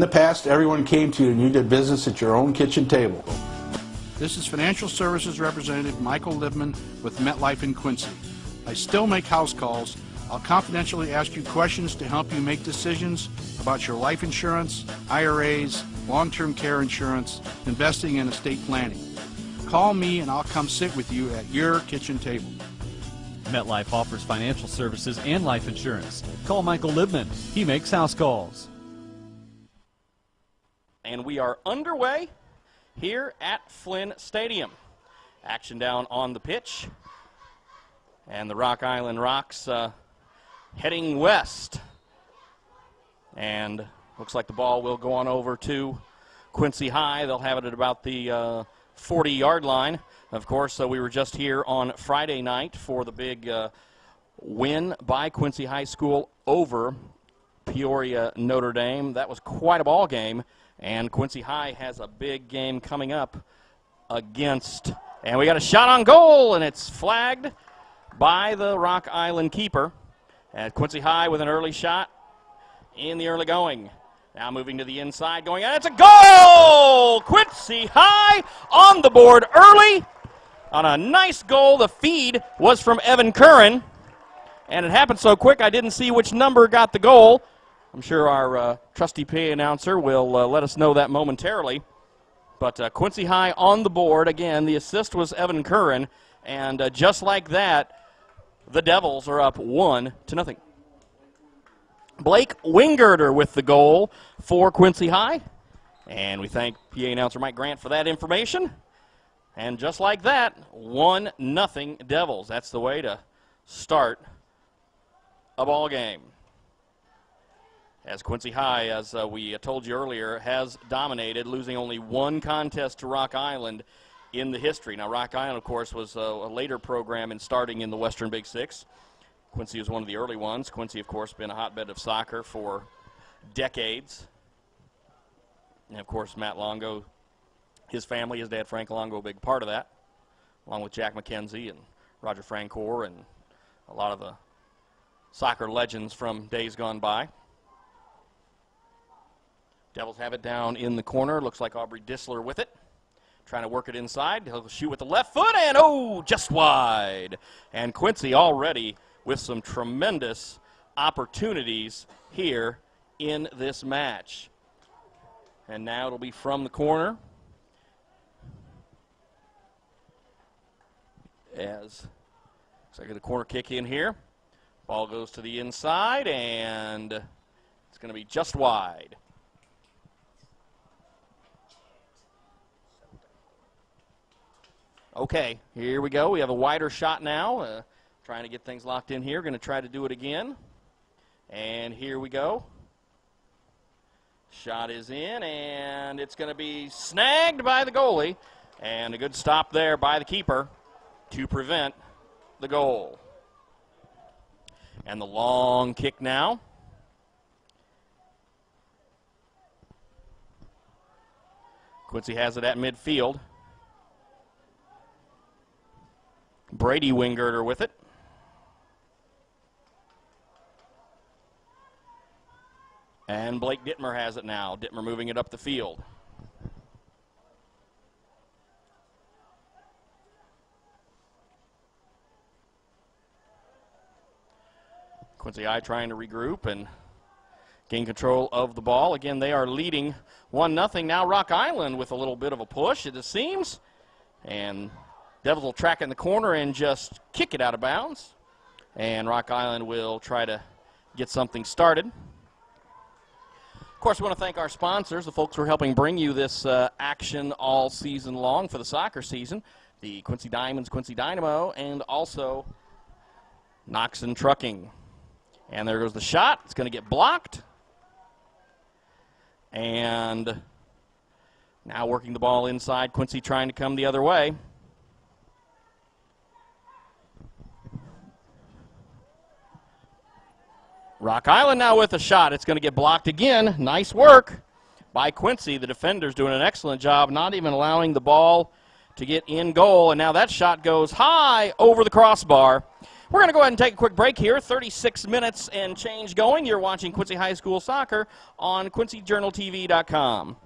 In the past, everyone came to you and you did business at your own kitchen table. This is Financial Services Representative Michael Libman with MetLife in Quincy. I still make house calls. I'll confidentially ask you questions to help you make decisions about your life insurance, IRAs, long-term care insurance, investing, and estate planning. Call me and I'll come sit with you at your kitchen table. MetLife offers financial services and life insurance. Call Michael Libman. He makes house calls. And we are underway here at Flynn Stadium. Action down on the pitch. And the Rock Island Rocks heading west. And looks like the ball will go on over to Quincy High. They'll have it at about the 40-yard line. Of course, we were just here on Friday night for the big win by Quincy High School over Peoria Notre Dame. That was quite a ball game, and Quincy High has a big game coming up against, and we got a shot on goal, and it's flagged by the Rock Island keeper. And Quincy High with an early shot in the early going. Now moving to the inside, going, and it's a goal! Quincy High on the board early on a nice goal. The feed was from Evan Curran, and it happened so quick I didn't see which number got the goal. I'm sure our trusty PA announcer will let us know that momentarily. But Quincy High on the board. Again, the assist was Evan Curran, and just like that, the Devils are up 1-0. Blake Wingirter with the goal for Quincy High. And we thank PA announcer Mike Grant for that information. And just like that, 1-0 Devils. That's the way to start a ball game. As Quincy High, as we told you earlier, has dominated, losing only one contest to Rock Island in the history. Now, Rock Island, of course, was a later program in starting in the Western Big Six. Quincy was one of the early ones. Quincy, of course, been a hotbed of soccer for decades. And, of course, Matt Longo, his family, his dad Frank Longo, a big part of that, along with Jack McKenzie and Roger Francoeur and a lot of the soccer legends from days gone by. Devils have it down in the corner. Looks like Aubrey Dissler with it. Trying to work it inside. He'll shoot with the left foot, and oh, just wide. And Quincy already with some tremendous opportunities here in this match. And now it'll be from the corner. As looks like a corner kick in here. Ball goes to the inside, and it's going to be just wide. Okay, here we go. We have a wider shot now. Trying to get things locked in here. Going to try to do it again. And here we go. Shot is in, and it's going to be snagged by the goalie. And a good stop there by the keeper to prevent the goal. And the long kick now. Quincy has it at midfield. Brady Wingirter with it. And Blake Dittmer has it now. Dittmer moving it up the field. Quincy High trying to regroup and gain control of the ball. Again, they are leading 1-0. Now Rock Island with a little bit of a push, it seems. And Devils will track in the corner and just kick it out of bounds. And Rock Island will try to get something started. Of course, we want to thank our sponsors, the folks who are helping bring you this action all season long for the soccer season. The Quincy Diamonds, Quincy Dynamo, and also Noxon Trucking. And there goes the shot. It's going to get blocked. And now working the ball inside. Quincy trying to come the other way. Rock Island now with a shot. It's going to get blocked again. Nice work by Quincy. The defender's doing an excellent job, not even allowing the ball to get in goal. And now that shot goes high over the crossbar. We're going to go ahead and take a quick break here. 36 minutes and change going. You're watching Quincy High School Soccer on QuincyJournalTV.com.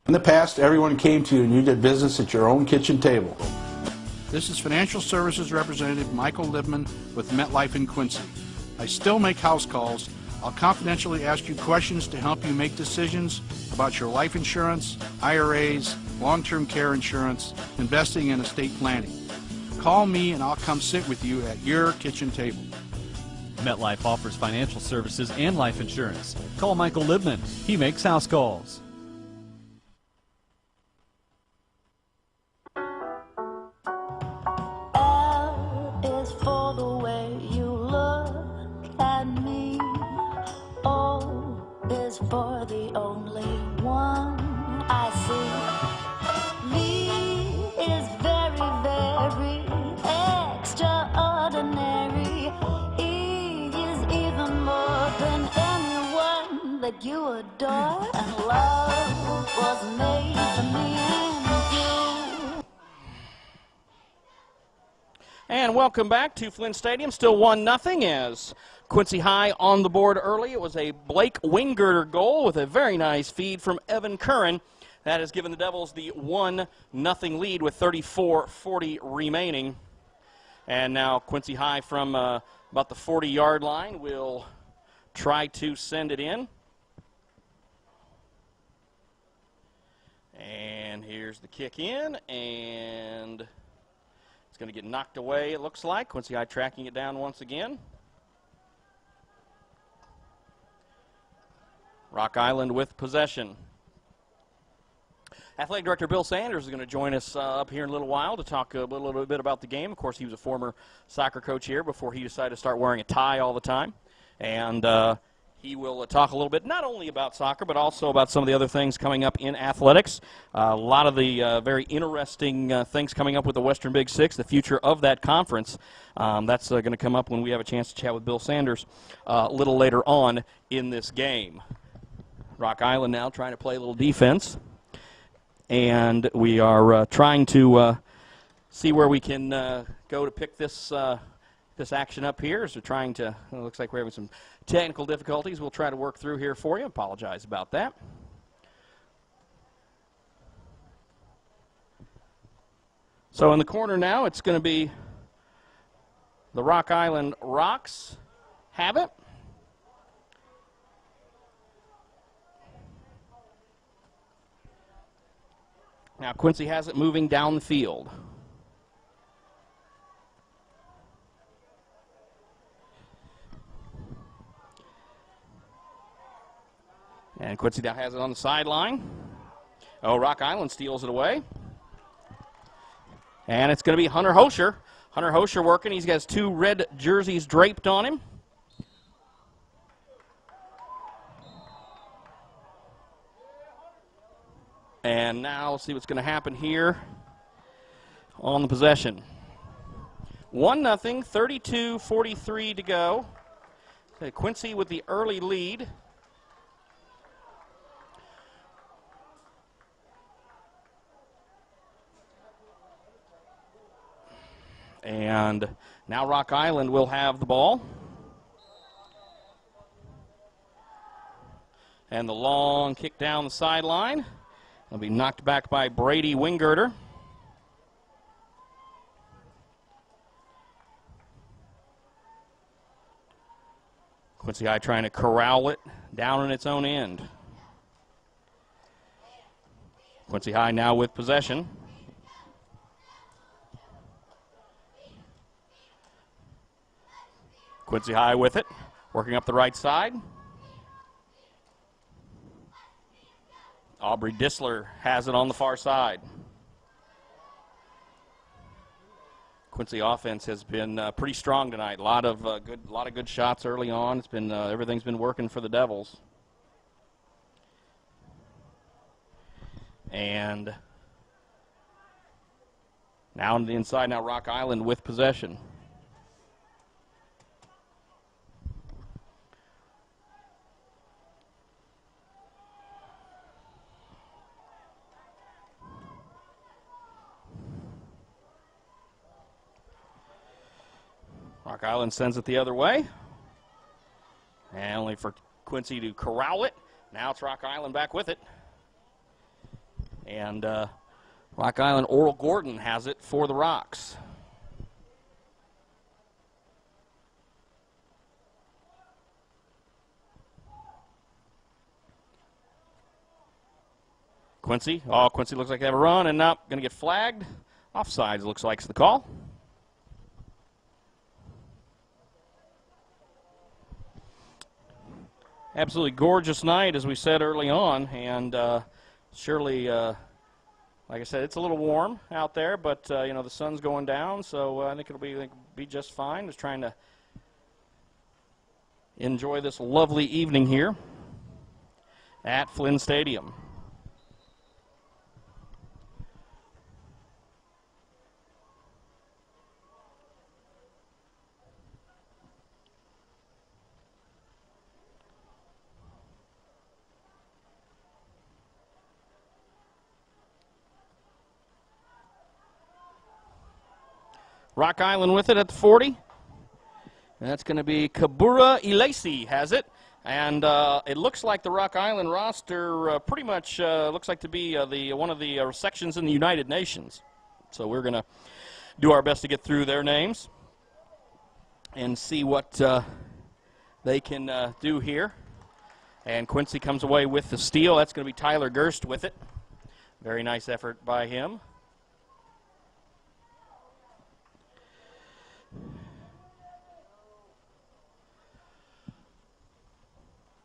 In the past, everyone came to you and you did business at your own kitchen table. This is Financial Services Representative Michael Libman with MetLife in Quincy. I still make house calls. I'll confidentially ask you questions to help you make decisions about your life insurance, IRAs, long-term care insurance, investing, and estate planning. Call me and I'll come sit with you at your kitchen table. MetLife offers financial services and life insurance. Call Michael Libman. He makes house calls. L is for the way you look at me. O is for the only one I see. V is very, very extraordinary. E is even more than anyone that you adore. And love was made for me and you. And welcome back to Flynn Stadium. Still 1-0 as Quincy High on the board early. It was a Blake Wingirter goal with a very nice feed from Evan Curran. That has given the Devils the 1-0 lead with 34:40 remaining. And now Quincy High from about the 40-yard line will try to send it in. And here's the kick in, and it's going to get knocked away, it looks like. Quincy High tracking it down once again. Rock Island with possession. Athletic Director Bill Sanders is going to join us up here in a little while to talk a little bit about the game. Of course, he was a former soccer coach here before he decided to start wearing a tie all the time. And he will talk a little bit not only about soccer, but also about some of the other things coming up in athletics. A lot of the very interesting things coming up with the Western Big Six, the future of that conference. That's going to come up when we have a chance to chat with Bill Sanders a little later on in this game. Rock Island now trying to play a little defense. And we are trying to see where we can go to pick this this action up here. So trying to, it looks like we're having some technical difficulties. We'll try to work through here for you. Apologize about that. So in the corner now, it's going to be the Rock Island Rocks have it. Now Quincy has it moving down the field. And Quincy now has it on the sideline. Oh, Rock Island steals it away. And it's going to be Hunter Hosher. Hunter Hosher working. He's got his 2 red jerseys draped on him. And now let's see what's going to happen here on the possession. 1-0, 32:43 to go. So Quincy with the early lead. And now Rock Island will have the ball. And the long kick down the sideline. It'll be knocked back by Brady Wingirter. Quincy High trying to corral it down in its own end. Quincy High now with possession. Quincy High with it, working up the right side. Aubrey Dissler has it on the far side. Quincy offense has been pretty strong tonight. A lot of good shots early on. It's been everything's been working for the Devils. And now on the inside, now Rock Island with possession. Rock Island sends it the other way. And only for Quincy to corral it. Now it's Rock Island back with it. And Rock Island, Oral Gordon has it for the Rocks. Quincy. Oh, Quincy looks like they have a run and now going to get flagged. Offsides looks like it's the call. Absolutely gorgeous night, as we said early on, and surely, like I said, it's a little warm out there, but you know, the sun's going down, so I think it'll be just fine. Just trying to enjoy this lovely evening here at Flynn Stadium. Rock Island with it at the 40. And that's going to be Kabura Ilesi has it. And it looks like the Rock Island roster pretty much looks like to be one of the sections in the United Nations. So we're going to do our best to get through their names and see what they can do here. And Quincy comes away with the steal. That's going to be Tyler Gerst with it. Very nice effort by him.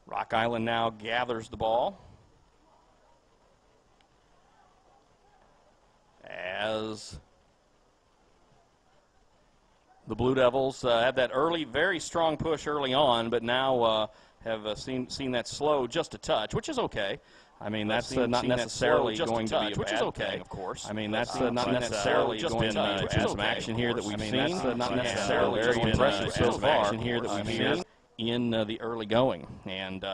Rock Island now gathers the ball as the Blue Devils had that early, very strong push early on, but now have seen that slow just a touch, which is okay. I mean, that's not necessarily going to be a bad thing, of course. I mean, that's not necessarily going to add some action here that we've seen. That's not necessarily very impressive so far here that we've seen in the early going. And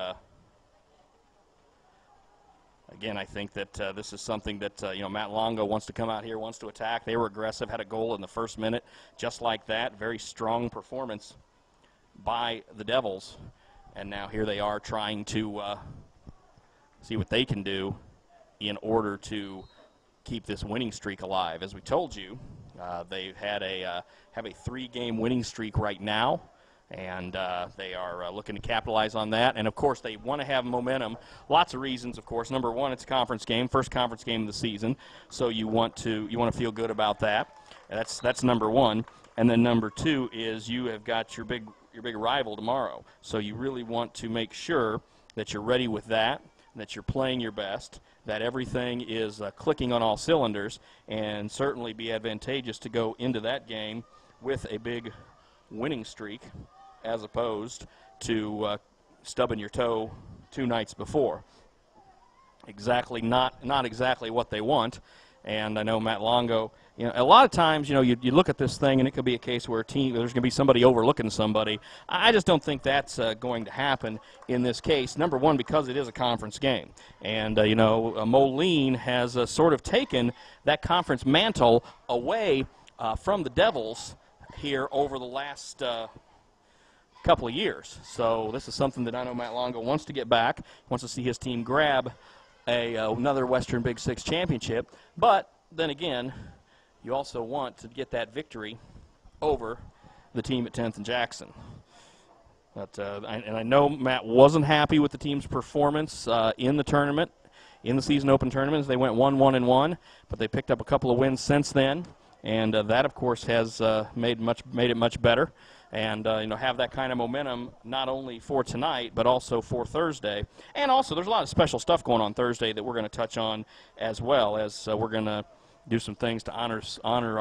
again, I think that this is something that you know, Matt Longo wants to come out here, wants to attack. They were aggressive, had a goal in the first minute, just like that. Very strong performance by the Devils, and now here they are trying to see what they can do in order to keep this winning streak alive. As we told you, they have a 3-game winning streak right now. And they are looking to capitalize on that. And, of course, they want to have momentum. Lots of reasons, of course. Number one, it's a conference game, first conference game of the season. So you want to feel good about that. That's number one. And then number two is you have got your big rival tomorrow. So you really want to make sure that you're ready with that, that you're playing your best, that everything is clicking on all cylinders, and certainly be advantageous to go into that game with a big winning streak, as opposed to stubbing your toe 2 nights before. Exactly, not exactly what they want. And I know Matt Longo, you know, a lot of times, you know, you look at this thing and it could be a case where there's going to be somebody overlooking somebody. I just don't think that's going to happen in this case. Number one, because it is a conference game. And, you know, Moline has sort of taken that conference mantle away from the Devils here over the last couple of years. So this is something that I know Matt Longo wants to get back, wants to see his team grab another Western Big Six championship. But then again, you also want to get that victory over the team at 10th and Jackson. But I know Matt wasn't happy with the team's performance in the tournament, in the season open tournaments. They went 1-1-1, but they picked up a couple of wins since then. And that, of course, has made it much better. And, you know, have that kind of momentum not only for tonight but also for Thursday. And also there's a lot of special stuff going on Thursday that we're going to touch on as well, as we're going to do some things to honor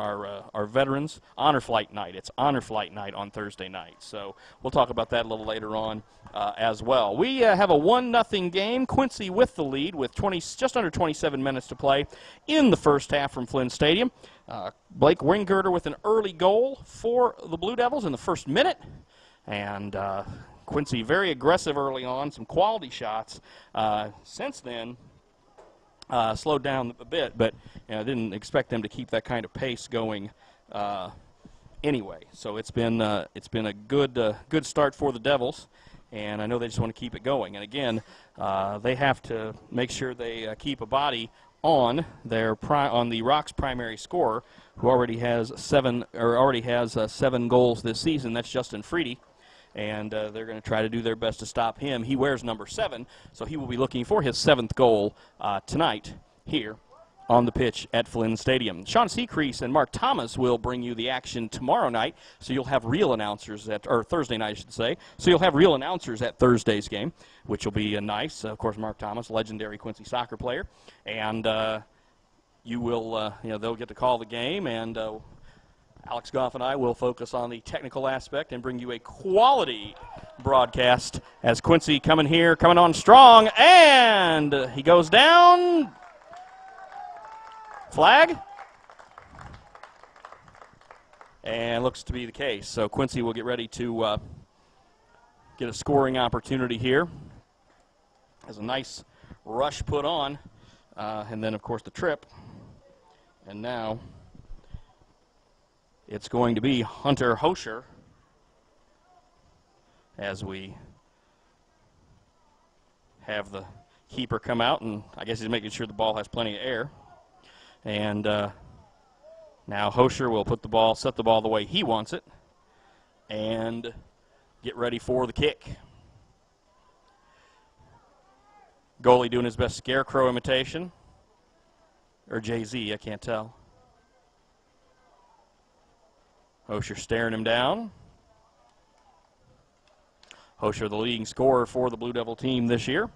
our veterans. Honor Flight Night. It's Honor Flight Night on Thursday night. So we'll talk about that a little later on as well. We have a 1-0 game. Quincy with the lead with just under 27 minutes to play in the first half from Flynn Stadium. Blake Wingirter with an early goal for the Blue Devils in the first minute. And Quincy very aggressive early on, some quality shots. Since then, slowed down a bit, but you know, didn't expect them to keep that kind of pace going anyway. So it's been a good start for the Devils, and I know they just want to keep it going. And again, they have to make sure they keep a body on the Rock's primary scorer, who already has seven goals this season. That's Justin Freedy. And they're going to try to do their best to stop him. He wears number 7, so he will be looking for his 7th goal tonight here on the pitch at Flynn Stadium. Sean Seacrease and Mark Thomas will bring you the action tomorrow night, so you'll have real announcers or Thursday night, I should say. So you'll have real announcers at Thursday's game, which will be nice. Of course, Mark Thomas, legendary Quincy soccer player, and you will, they'll get to call the game, and Alex Goff and I will focus on the technical aspect and bring you a quality broadcast as Quincy coming on strong, and he goes down. Flag. And looks to be the case. So Quincy will get ready to get a scoring opportunity here. Has a nice rush put on, and then, of course, the trip. And now it's going to be Hunter Hosher as we have the keeper come out, and I guess he's making sure the ball has plenty of air. And now Hosher will set the ball the way he wants it, and get ready for the kick. Goalie doing his best scarecrow imitation, or Jay-Z, I can't tell. Hosher staring him down. Hosher, the leading scorer for the Blue Devil team this year.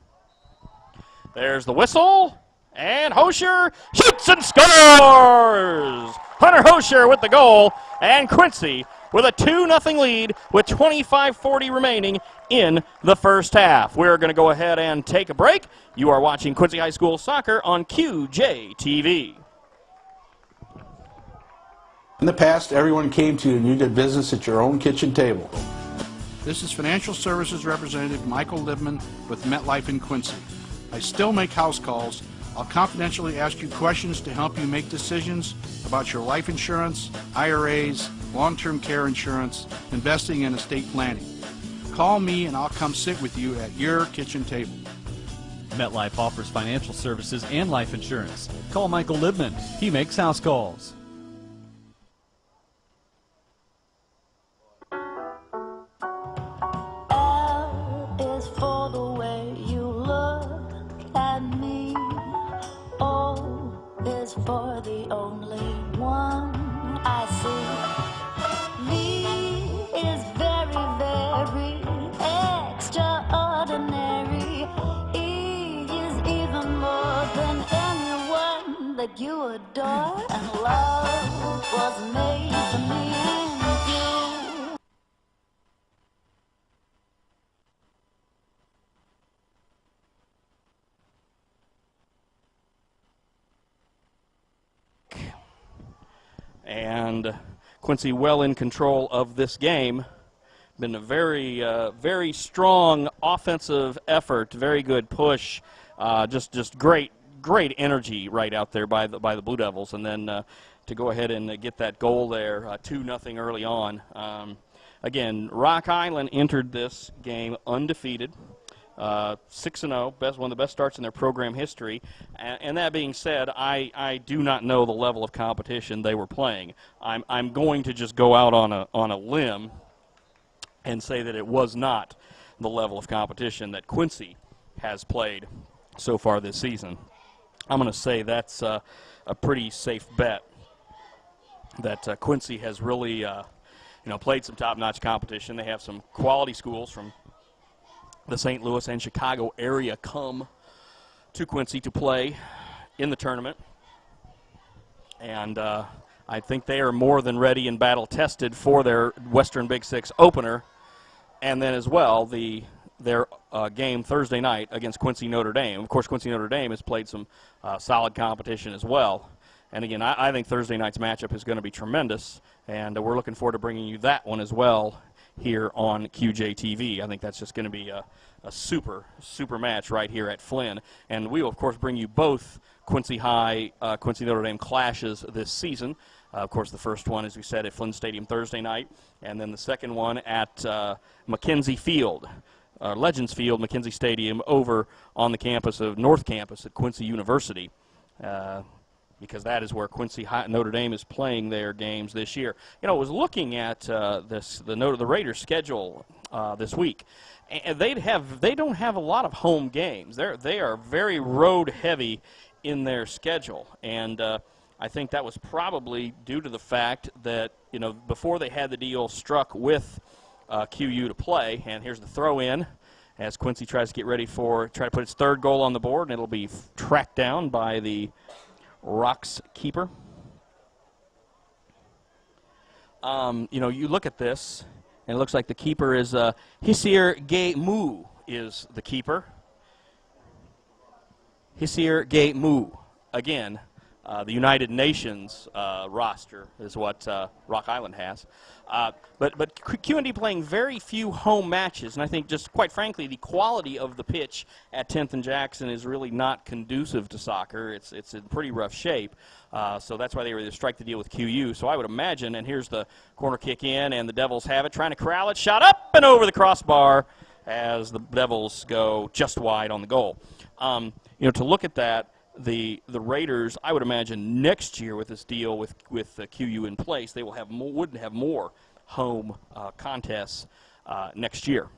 There's the whistle, and Hosher shoots and scores! Hunter Hosher with the goal, and Quincy with a 2-0 lead with 25:40 remaining in the first half. We're going to go ahead and take a break. You are watching Quincy High School Soccer on QJTV. In the past, everyone came to you and you did business at your own kitchen table. This is Financial Services Representative Michael Libman with MetLife in Quincy. I still make house calls. I'll confidentially ask you questions to help you make decisions about your life insurance, IRAs, long-term care insurance, investing, and estate planning. Call me and I'll come sit with you at your kitchen table. MetLife offers financial services and life insurance. Call Michael Libman. He makes house calls. L is for the way you look at me. O is for the only one I see. V is very, very extraordinary. E is even more than anyone that you adore. And love was made for me and you. And Quincy well in control of this game. Been a very strong offensive effort, very good push, just great energy right out there by the Blue Devils, and then to go ahead and get that goal there, 2-0 early on. Again, Rock Island entered this game undefeated. 6-0, one of the best starts in their program history. And that being said, I do not know the level of competition they were playing. I'm going to just go out on a limb and say that it was not the level of competition that Quincy has played so far this season. I'm going to say that's a pretty safe bet that Quincy has really played some top-notch competition. They have some quality schools from the St. Louis and Chicago area come to Quincy to play in the tournament. And I think they are more than ready and battle-tested for their Western Big Six opener. And then as well, their game Thursday night against Quincy Notre Dame. Of course, Quincy Notre Dame has played some solid competition as well. And again, I think Thursday night's matchup is going to be tremendous. And we're looking forward to bringing you that one as well here on QJTV. I think that's just going to be a super match right here at Flynn. And we will, of course, bring you both Quincy High, Quincy Notre Dame clashes this season. Of course, the first one, as we said, at Flynn Stadium Thursday night, and then the second one at McKenzie Field, Legends Field, McKenzie Stadium, over on the campus of North Campus at Quincy University, because that is where Notre Dame is playing their games this year. You know, I was looking at the Raiders' schedule this week, and they don't have a lot of home games. They are very road heavy in their schedule, and I think that was probably due to the fact that, you know, before they had the deal struck with QU to play, and here's the throw in as Quincy tries to get ready try to put its third goal on the board, and it'll be tracked down by the Rocks keeper. You know, you look at this, and it looks like the keeper is Hisir Gay Mu is the keeper. Hisir Gay Mu. Again, the United Nations roster is what Rock Island has. But QND playing very few home matches, and I think just quite frankly the quality of the pitch at 10th and Jackson is really not conducive to soccer. It's in pretty rough shape, so that's why they were able to strike the deal with QU. So I would imagine, and here's the corner kick in, and the Devils have it, trying to corral it, shot up and over the crossbar as the Devils go just wide on the goal. You know, to look at that, the Raiders, I would imagine next year with this deal with QU in place, they wouldn't have more home contests next year.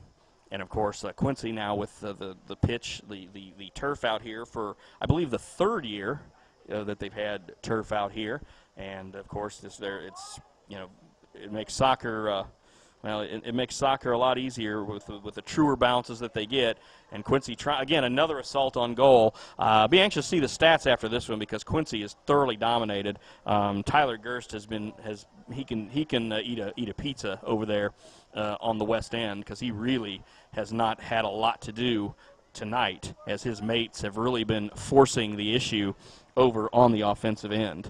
And of course, Quincy now with the pitch, the turf out here for, I believe, the third year that they've had turf out here. And of course, it makes soccer. It makes soccer a lot easier with the truer bounces that they get. And Quincy, again, another assault on goal. Be anxious to see the stats after this one because Quincy is thoroughly dominated. Tyler Gerst he can eat a pizza over there on the west end because he really has not had a lot to do tonight as his mates have really been forcing the issue over on the offensive end.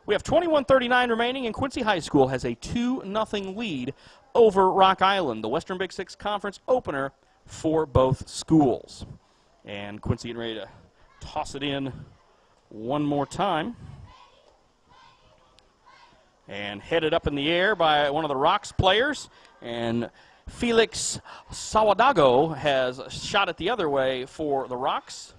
We have 21:39 remaining, and Quincy High School has a 2-0 lead over Rock Island, the Western Big Six Conference opener for both schools. And Quincy getting ready to toss it in one more time. And headed up in the air by one of the Rocks players. And Felix Sawadago has shot it the other way for the Rocks.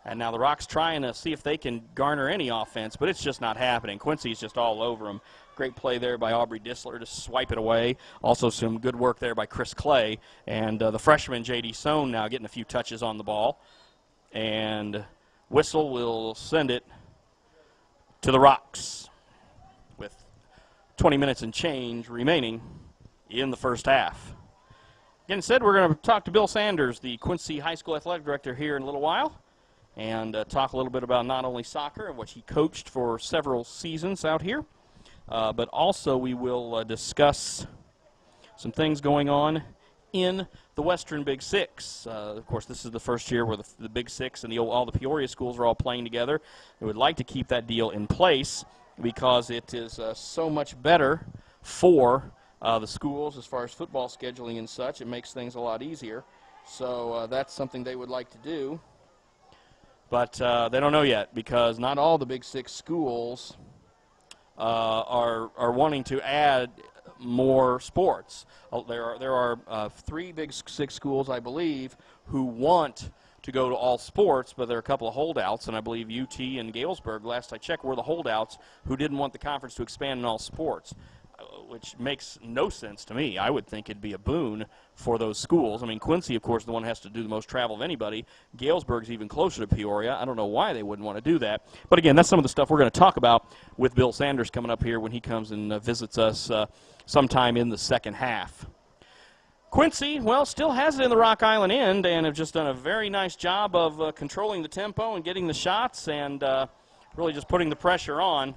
And now the Rocks trying to see if they can garner any offense, but it's just not happening. Quincy's just all over them. Great play there by Aubrey Dissler to swipe it away. Also some good work there by Chris Clay. And the freshman, J.D. Sohn, now getting a few touches on the ball. And Whistle will send it to the Rocks with 20 minutes and change remaining in the first half. Again said, we're going to talk to Bill Sanders, the Quincy High School Athletic Director, here in a little while, and talk a little bit about not only soccer and what he coached for several seasons out here, but also we will discuss some things going on in the Western Big Six. Of course, this is the first year where the Big Six and all the Peoria schools are all playing together. We would like to keep that deal in place because it is so much better for the schools as far as football scheduling and such. It makes things a lot easier. So that's something they would like to do. But they don't know yet because not all the Big Six schools are wanting to add more sports. There are 3 Big Six schools, I believe, who want to go to all sports, but there are a couple of holdouts, and I believe UT and Galesburg, last I checked, were the holdouts who didn't want the conference to expand in all sports, which makes no sense to me. I would think it'd be a boon for those schools. I mean, Quincy, of course, the one has to do the most travel of anybody. Galesburg's even closer to Peoria. I don't know why they wouldn't want to do that. But again, that's some of the stuff we're going to talk about with Bill Sanders coming up here when he comes and visits us sometime in the second half. Quincy, well, still has it in the Rock Island end and have just done a very nice job of controlling the tempo and getting the shots and really just putting the pressure on,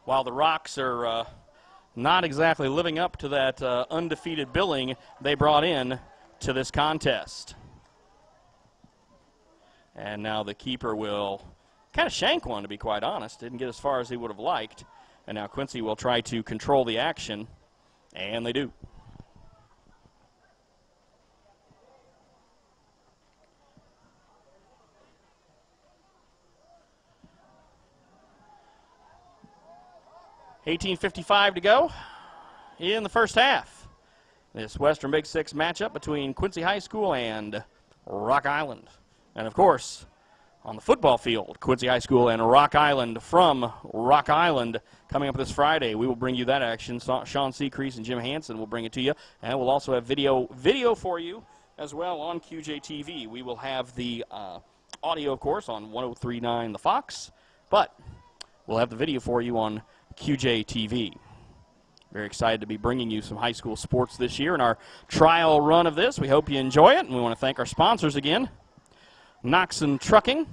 while the Rocks are not exactly living up to that undefeated billing they brought in to this contest. And now the keeper will kind of shank one, to be quite honest. Didn't get as far as he would have liked. And now Quincy will try to control the action, and they do. 18:55 to go in the first half. This Western Big Six matchup between Quincy High School and Rock Island. And, of course, on the football field, Quincy High School and Rock Island from Rock Island coming up this Friday. We will bring you that action. Sean Seacrease and Jim Hansen will bring it to you. And we'll also have video for you as well on QJTV. We will have the audio, of course, on 103.9 The Fox. But we'll have the video for you on QJTV. Very excited to be bringing you some high school sports this year in our trial run of this. We hope you enjoy it, and we want to thank our sponsors again. Knoxon Trucking,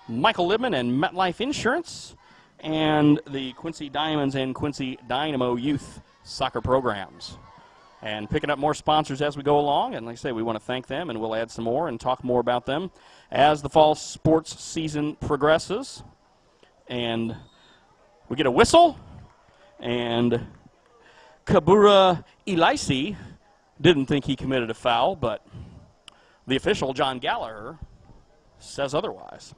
Michael Libman and MetLife Insurance, and the Quincy Diamonds and Quincy Dynamo Youth Soccer programs. And picking up more sponsors as we go along, and like I say, we want to thank them, and we'll add some more and talk more about them as the fall sports season progresses. And we get a whistle, and Kabura Elisi didn't think he committed a foul, but the official, John Gallagher, says otherwise.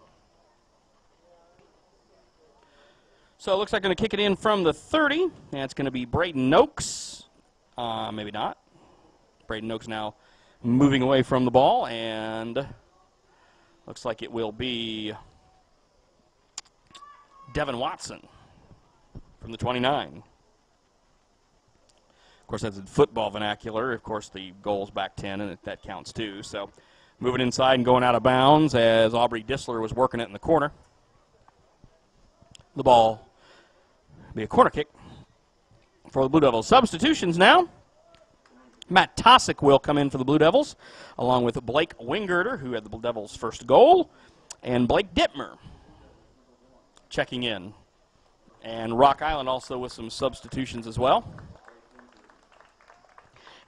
So it looks like going to kick it in from the 30, and it's going to be Braden Noakes. Maybe not. Braden Noakes now moving away from the ball, and looks like it will be Devin Watson from the 29. Of course, that's in football vernacular. Of course, the goal's back 10, and that counts too. So moving inside and going out of bounds as Aubrey Dissler was working it in the corner. The ball will be a corner kick for the Blue Devils. Substitutions now. Matt Tosick will come in for the Blue Devils, along with Blake Wingirter, who had the Blue Devils' first goal, and Blake Dittmer checking in. And Rock Island also with some substitutions as well,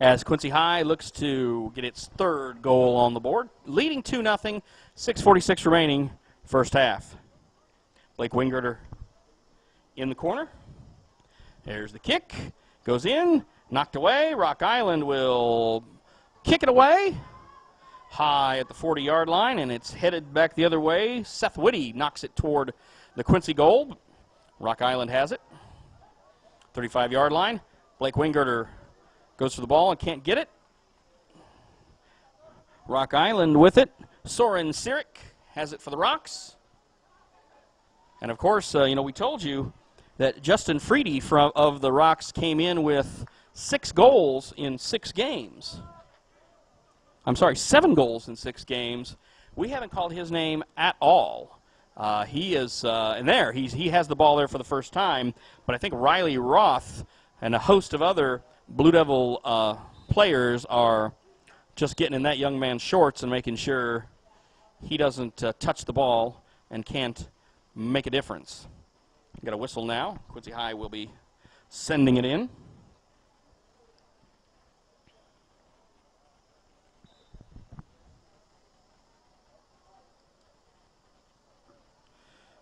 as Quincy High looks to get its third goal on the board, leading 2-0, 6:46 remaining, first half. Blake Wingirter in the corner. There's the kick. Goes in, knocked away. Rock Island will kick it away high at the 40-yard line, and it's headed back the other way. Seth Whitty knocks it toward the Quincy goal. Rock Island has it. 35-yard line. Blake Wingirter goes for the ball and can't get it. Rock Island with it. Soren Sirik has it for the Rocks. And, of course, we told you that Justin Freedy of the Rocks came in with 6 goals in 6 games. I'm sorry, 7 goals in 6 games. We haven't called his name at all. He is in there. He has the ball there for the first time. But I think Riley Roth and a host of other Blue Devil players are just getting in that young man's shorts and making sure he doesn't touch the ball and can't make a difference. Got a whistle now. Quincy High will be sending it in.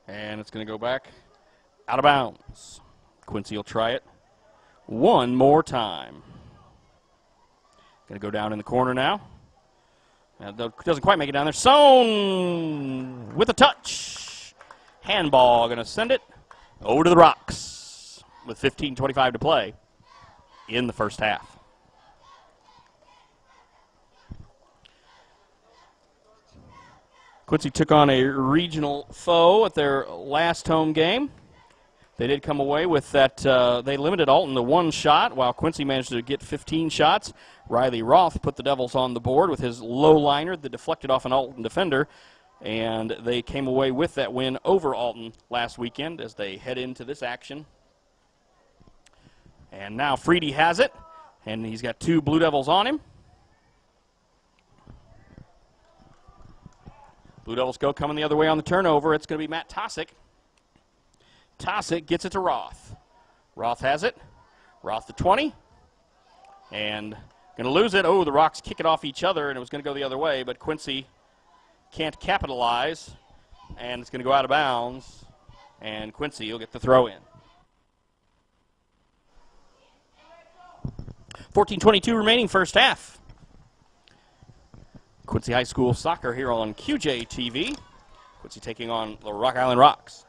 And it's going to go back out of bounds. Quincy will try it one more time. Going to go down in the corner now. Doesn't quite make it down there. Sohn with a touch. Handball going to send it over to the Rocks with 15:25 to play in the first half. Quincy took on a regional foe at their last home game. They did come away with that. They limited Alton to 1 shot, while Quincy managed to get 15 shots. Riley Roth put the Devils on the board with his low liner that deflected off an Alton defender, and they came away with that win over Alton last weekend as they head into this action. And now Freedy has it, and he's got 2 Blue Devils on him. Blue Devils go coming the other way on the turnover. It's going to be Matt Tosick. Tosick gets it to Roth. Roth has it. Roth to 20. And going to lose it. Oh, the Rocks kick it off each other, and it was going to go the other way, but Quincy can't capitalize, and it's going to go out of bounds, and Quincy will get the throw in. 14:22 remaining, first half. Quincy High School Soccer here on QJTV. Quincy taking on the Rock Island Rocks.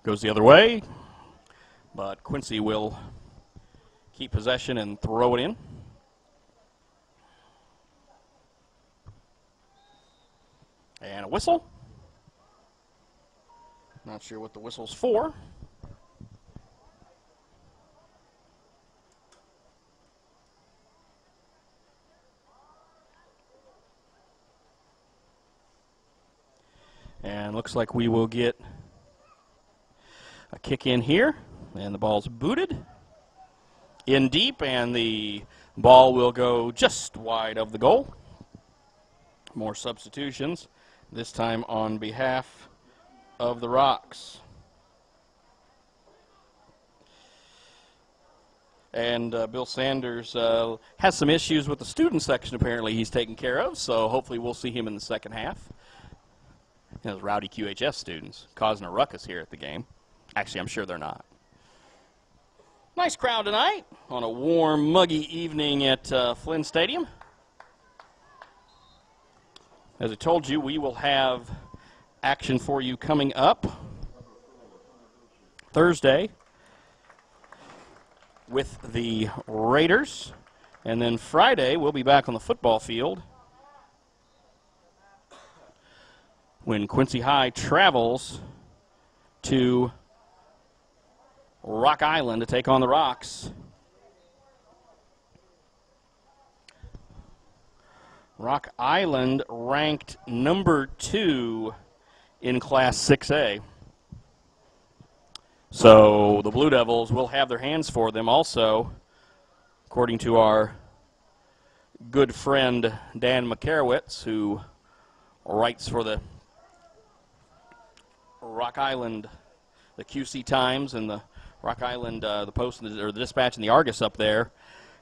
Goes the other way, but Quincy will keep possession and throw it in. And a whistle. Not sure what the whistle's for. And looks like we will get a kick in here. And the ball's booted in deep, and the ball will go just wide of the goal. More substitutions, this time on behalf of the Rocks. And Bill Sanders has some issues with the student section apparently he's taking care of, so hopefully we'll see him in the second half. Those rowdy QHS students causing a ruckus here at the game. Actually, I'm sure they're not. Nice crowd tonight on a warm, muggy evening at Flynn Stadium. As I told you, we will have action for you coming up Thursday with the Raiders. And then Friday, we'll be back on the football field when Quincy High travels to Rock Island to take on the Rocks. Rock Island ranked number 2 in Class 6A. So the Blue Devils will have their hands for them also, according to our good friend Dan McCarowitz, who writes for the Rock Island, the QC Times, and the Rock Island, the Post, or the Dispatch, and the Argus up there.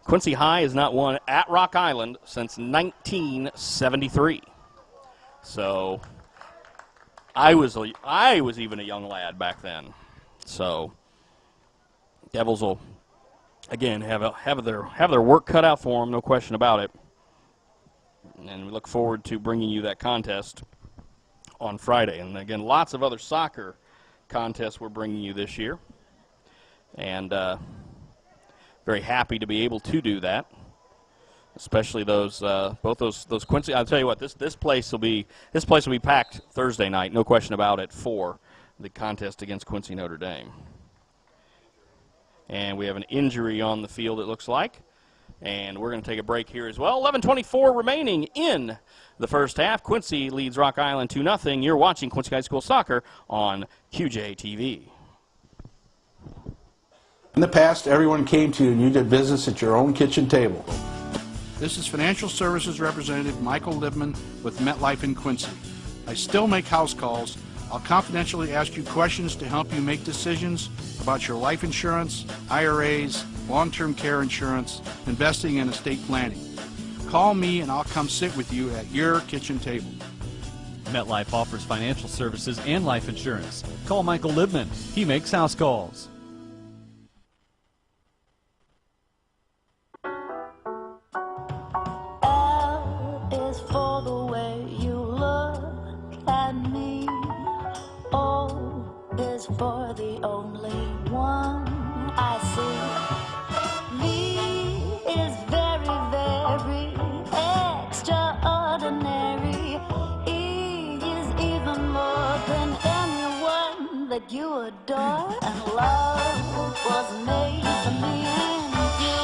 Quincy High has not won at Rock Island since 1973. So I was even a young lad back then. So Devils will again have their work cut out for them, no question about it. And we look forward to bringing you that contest on Friday. And again, lots of other soccer contests we're bringing you this year, and very happy to be able to do that, especially those both those Quincy. I'll tell you what, this place will be packed Thursday night, no question about it, for the contest against Quincy Notre Dame. And we have an injury on the field, it looks like, and we're going to take a break here as well. 11:24 remaining in the first half. Quincy leads Rock Island 2-0. You're watching Quincy High School Soccer on QJ-TV. In the past, everyone came to you and you did business at your own kitchen table. This is Financial Services Representative Michael Libman with MetLife in Quincy. I still make house calls. I'll confidentially ask you questions to help you make decisions about your life insurance, IRAs, long-term care insurance, investing, and estate planning. Call me and I'll come sit with you at your kitchen table. MetLife offers financial services and life insurance. Call Michael Libman. He makes house calls. L is for the way you look at me. O is for the only one I see. V is very, very extraordinary. E is even more than anyone that you adore. And love was made for me and you.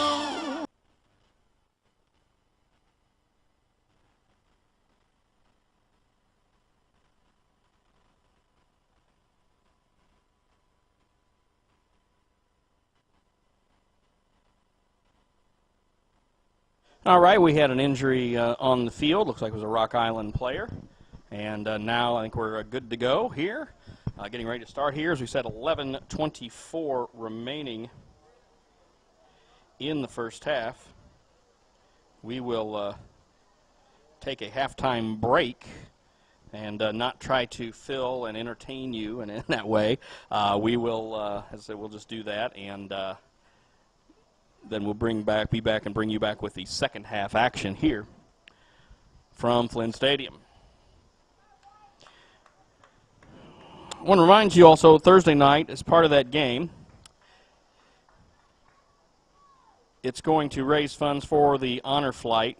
All right, we had an injury on the field. Looks like it was a Rock Island player. And now I think we're good to go here. Getting ready to start here. As we said, 11:24 remaining in the first half. We will take a halftime break and not try to fill and entertain you, and in that way, we will, as I said, we'll just do that, and then we'll be back and bring you back with the second half action here from Flynn Stadium. I want to remind you also, Thursday night, as part of that game, it's going to raise funds for the honor flight.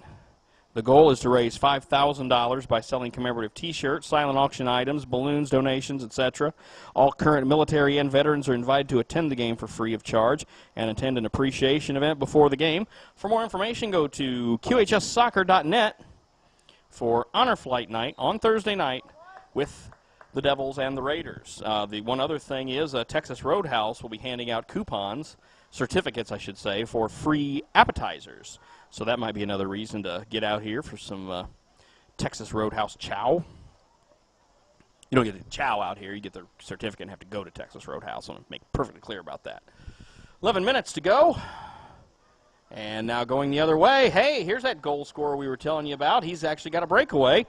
The goal is to raise $5,000 by selling commemorative T-shirts, silent auction items, balloons, donations, etc. All current military and veterans are invited to attend the game for free of charge and attend an appreciation event before the game. For more information, go to QHSsoccer.net for honor flight night on Thursday night with the Devils and the Raiders. The one other thing is Texas Roadhouse will be handing out coupons, certificates I should say, for free appetizers. So that might be another reason to get out here for some Texas Roadhouse chow. You don't get the chow out here. You get the certificate and have to go to Texas Roadhouse. I want to make perfectly clear about that. 11 minutes to go. And now going the other way. Hey, here's that goal scorer we were telling you about. He's actually got a breakaway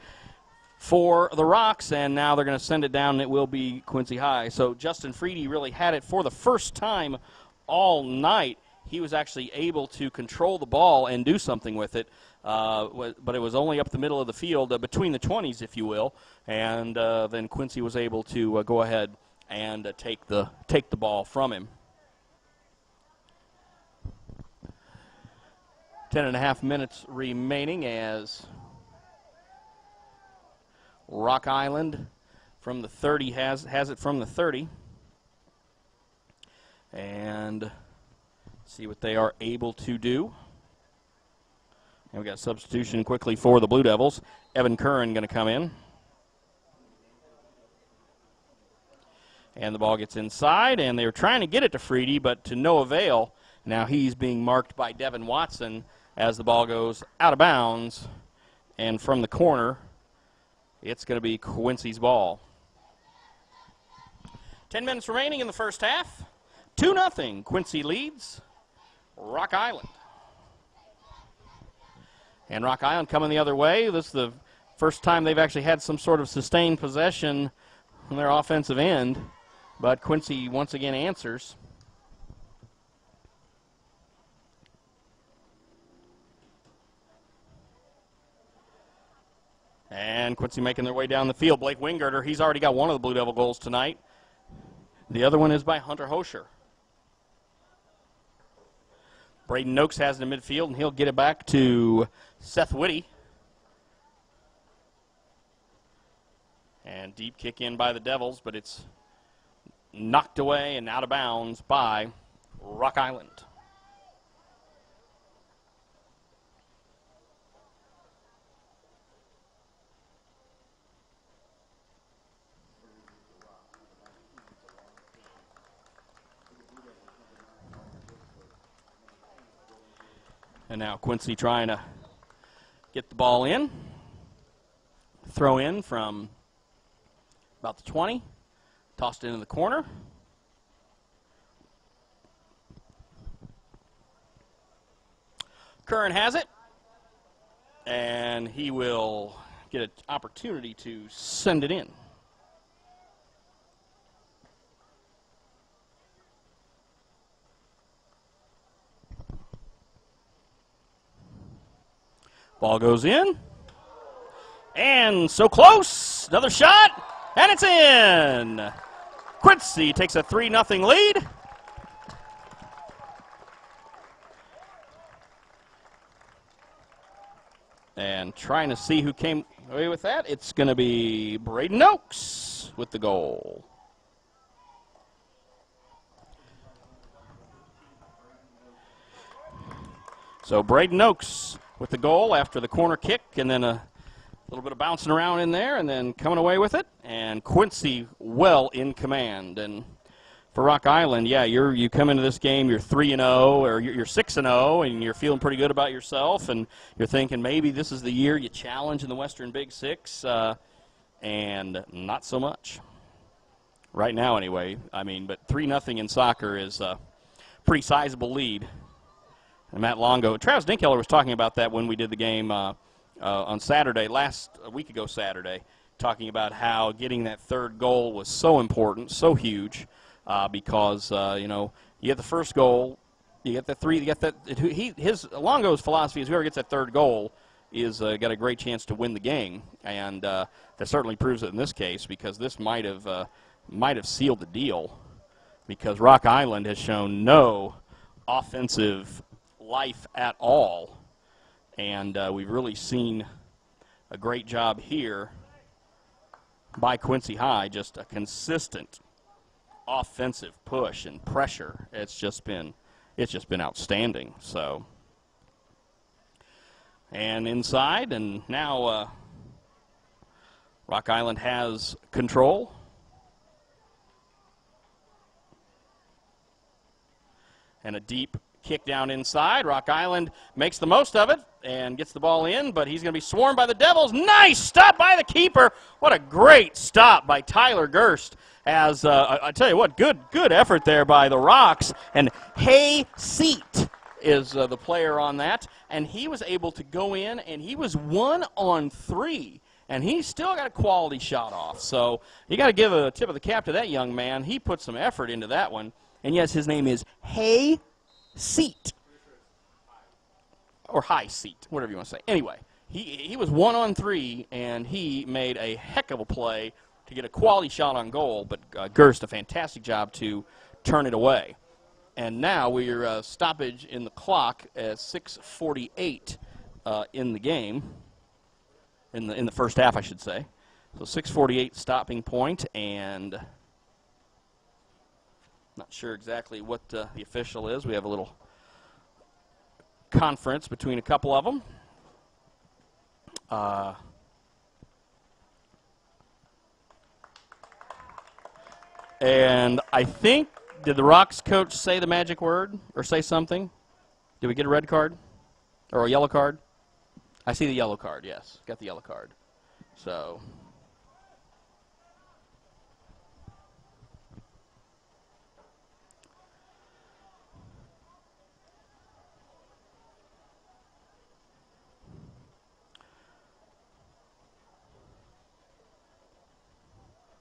for the Rocks, and now they're going to send it down, and it will be Quincy High. So Justin Freedy really had it for the first time all night. He was actually able to control the ball and do something with it, but it was only up the middle of the field, between the 20s, if you will, and then Quincy was able to go ahead and take the ball from him. 10.5 minutes remaining as Rock Island from the 30 has it from the 30, and see what they are able to do. And we got substitution quickly for the Blue Devils. Evan Curran going to come in. And the ball gets inside, and they were trying to get it to Freedy, but to no avail. Now he's being marked by Devin Watson as the ball goes out of bounds. And from the corner, it's going to be Quincy's ball. 10 minutes remaining in the first half. 2-0. Quincy leads Rock Island. And Rock Island coming the other way. This is the first time they've actually had some sort of sustained possession on their offensive end. But Quincy once again answers. And Quincy making their way down the field. Blake Wingirter, he's already got one of the Blue Devil goals tonight. The other one is by Hunter Hosher. Braden Noakes has it in midfield, and he'll get it back to Seth Whitty. And deep kick in by the Devils, but it's knocked away and out of bounds by Rock Island. And now Quincy trying to get the ball in. Throw in from about the 20. Tossed it into the corner. Curran has it. And he will get an opportunity to send it in. Ball goes in. And so close. Another shot. And it's in. Quincy takes a 3-0 lead. And trying to see who came away with that. It's going to be Braden Oakes with the goal. So Braden Oakes with the goal after the corner kick, and then a little bit of bouncing around in there, and then coming away with it. And Quincy well in command. And for Rock Island, yeah, you come into this game, you're 3-0, or you're 6-0, and you're feeling pretty good about yourself, and you're thinking maybe this is the year you challenge in the Western Big Six, and not so much. Right now, anyway. I mean, but 3-0 in soccer is a pretty sizable lead. And Matt Longo, Travis Dinkheller was talking about that when we did the game on Saturday, a week ago Saturday, talking about how getting that third goal was so important, so huge, because you get the first goal, you get the three, you get that. His Longo's philosophy is whoever gets that third goal is got a great chance to win the game, and that certainly proves it in this case, because this might have might have sealed the deal, because Rock Island has shown no offensive life at all. And we've really seen a great job here by Quincy High, just a consistent offensive push and pressure. It's just been outstanding. So, and inside, and now Rock Island has control. And a deep kick down inside. Rock Island makes the most of it and gets the ball in, but he's going to be swarmed by the Devils. Nice stop by the keeper. What a great stop by Tyler Gerst. As I tell you what, good effort there by the Rocks. And Hay Seat is the player on that. And he was able to go in, and he was 1-on-3. And he still got a quality shot off. So you got to give a tip of the cap to that young man. He put some effort into that one. And yes, his name is Hay Seat. Or High Seat, whatever you want to say. Anyway, he was 1-on-3, and he made a heck of a play to get a quality shot on goal. But Gerst, a fantastic job to turn it away. And now we're stoppage in the clock at 6:48 in the game. In the first half, I should say. So 6:48 stopping point, and not sure exactly what the official is. We have a little conference between a couple of them. And I think, did the Rocks coach say the magic word or say something? Did we get a red card or a yellow card? I see the yellow card, yes. Got the yellow card. So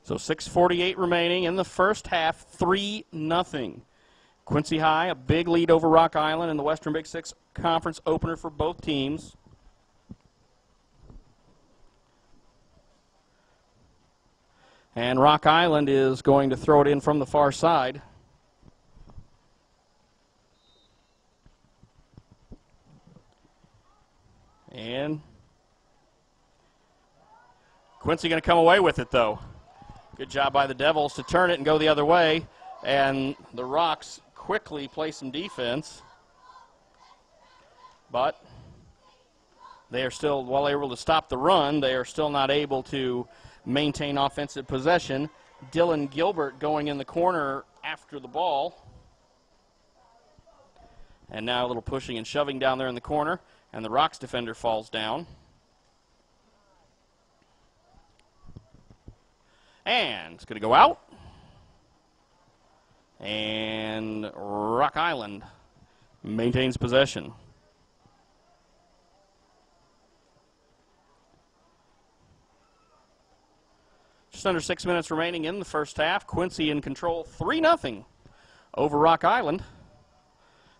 So 6:48 remaining in the first half, 3-0. Quincy High, a big lead over Rock Island in the Western Big Six Conference opener for both teams. And Rock Island is going to throw it in from the far side. And Quincy going to come away with it, though. Good job by the Devils to turn it and go the other way. And the Rocks quickly play some defense. But they are still, while they were able to stop the run, they are still not able to maintain offensive possession. Dylan Gilbert going in the corner after the ball. And now a little pushing and shoving down there in the corner. And the Rocks defender falls down. And it's going to go out. And Rock Island maintains possession. Just under 6 minutes remaining in the first half. Quincy in control, 3-0 over Rock Island.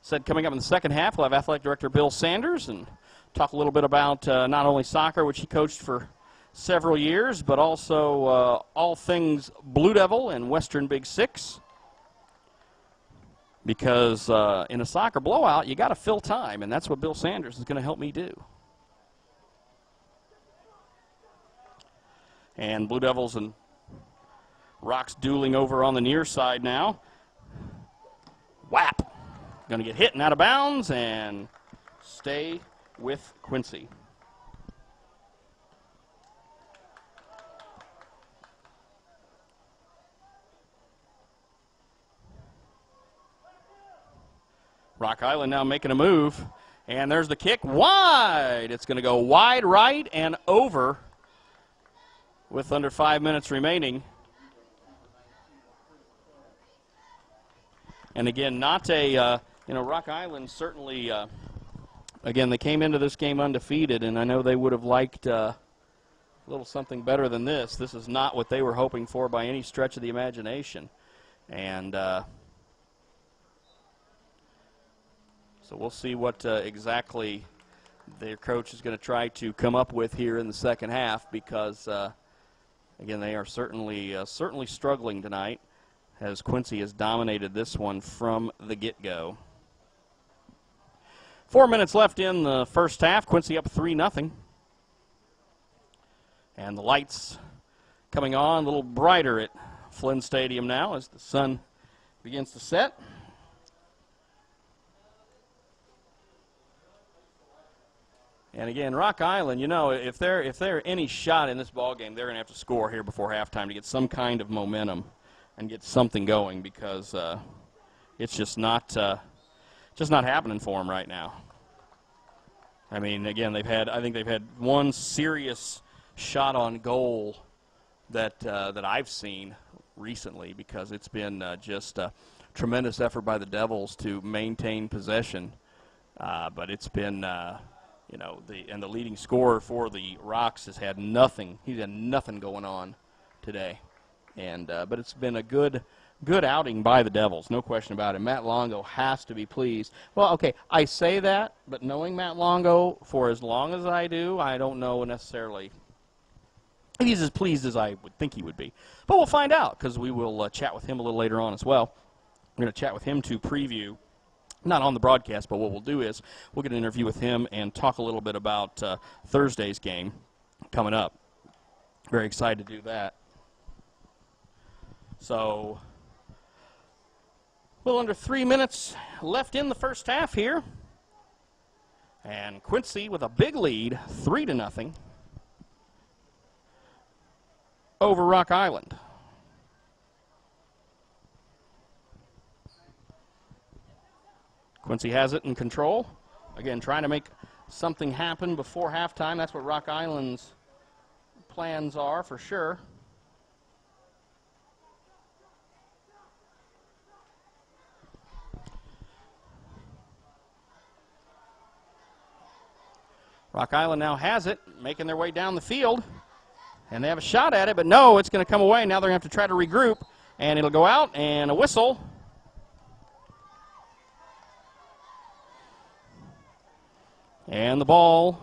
Said coming up in the second half, we'll have Athletic Director Bill Sanders and talk a little bit about not only soccer, which he coached for several years, but also all things Blue Devil and Western Big Six. Because in a soccer blowout, you got to fill time, and that's what Bill Sanders is going to help me do. And Blue Devils and Rocks dueling over on the near side now. Whap! Going to get hit and out of bounds and stay with Quincy. Rock Island now making a move, and there's the kick wide. It's going to go wide right and over with under 5 minutes remaining. And again, not a, Rock Island certainly, again, they came into this game undefeated, and I know they would have liked a little something better than this. This is not what they were hoping for by any stretch of the imagination. And so we'll see what exactly their coach is going to try to come up with here in the second half, because, Again, they are certainly struggling tonight, as Quincy has dominated this one from the get-go. 4 minutes left in the first half. Quincy up 3-0. And the lights coming on a little brighter at Flynn Stadium now as the sun begins to set. And again, Rock Island, you know, if they're any shot in this ball game, they're going to have to score here before halftime to get some kind of momentum and get something going, because it's just not happening for them right now. I mean, again, I think they've had one serious shot on goal that I've seen recently, because it's been just a tremendous effort by the Devils to maintain possession, but it's been. You know, the leading scorer for the Rocks has had nothing. He's had nothing going on today, and but it's been a good outing by the Devils, no question about it. Matt Longo has to be pleased. Well, okay, I say that, but knowing Matt Longo for as long as I do, I don't know necessarily if he's as pleased as I would think he would be. But we'll find out, because we will chat with him a little later on as well. We're going to chat with him to preview. Not on the broadcast, but what we'll do is we'll get an interview with him and talk a little bit about Thursday's game coming up. Very excited to do that. So, a little under 3 minutes left in the first half here. And Quincy with a big lead, 3-0 over Rock Island. Quincy has it in control. Again, trying to make something happen before halftime. That's what Rock Island's plans are for sure. Rock Island now has it, making their way down the field. And they have a shot at it, but no, it's going to come away. Now they're going to have to try to regroup, and it'll go out, and a whistle. And the ball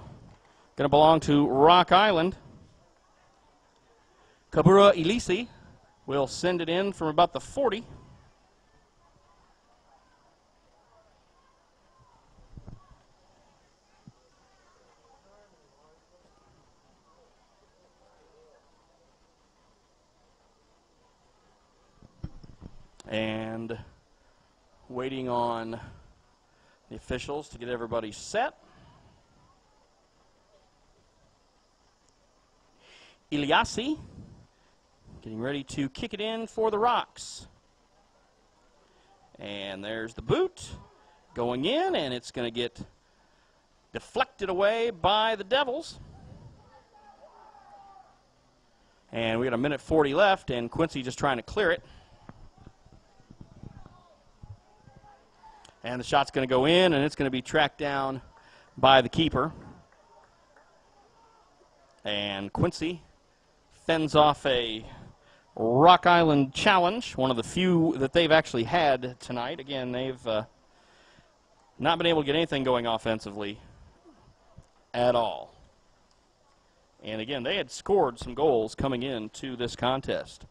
going to belong to Rock Island. Kabura Elisi will send it in from about the 40. And waiting on the officials to get everybody set. Iliassi getting ready to kick it in for the Rocks. And there's the boot going in, and it's going to get deflected away by the Devils. And we got a minute 40 left, and Quincy just trying to clear it. And the shot's going to go in, and it's going to be tracked down by the keeper. And Quincy fends off a Rock Island challenge, one of the few that they've actually had tonight. Again, they've not been able to get anything going offensively at all. And again, they had scored some goals coming into this contest.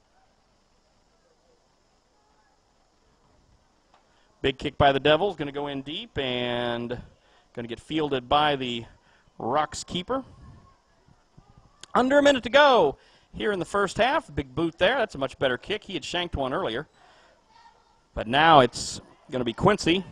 Big kick by the Devils, going to go in deep and going to get fielded by the Rocks keeper. Under a minute to go here in the first half. Big boot there. That's a much better kick. He had shanked one earlier. But now it's going to be Quincy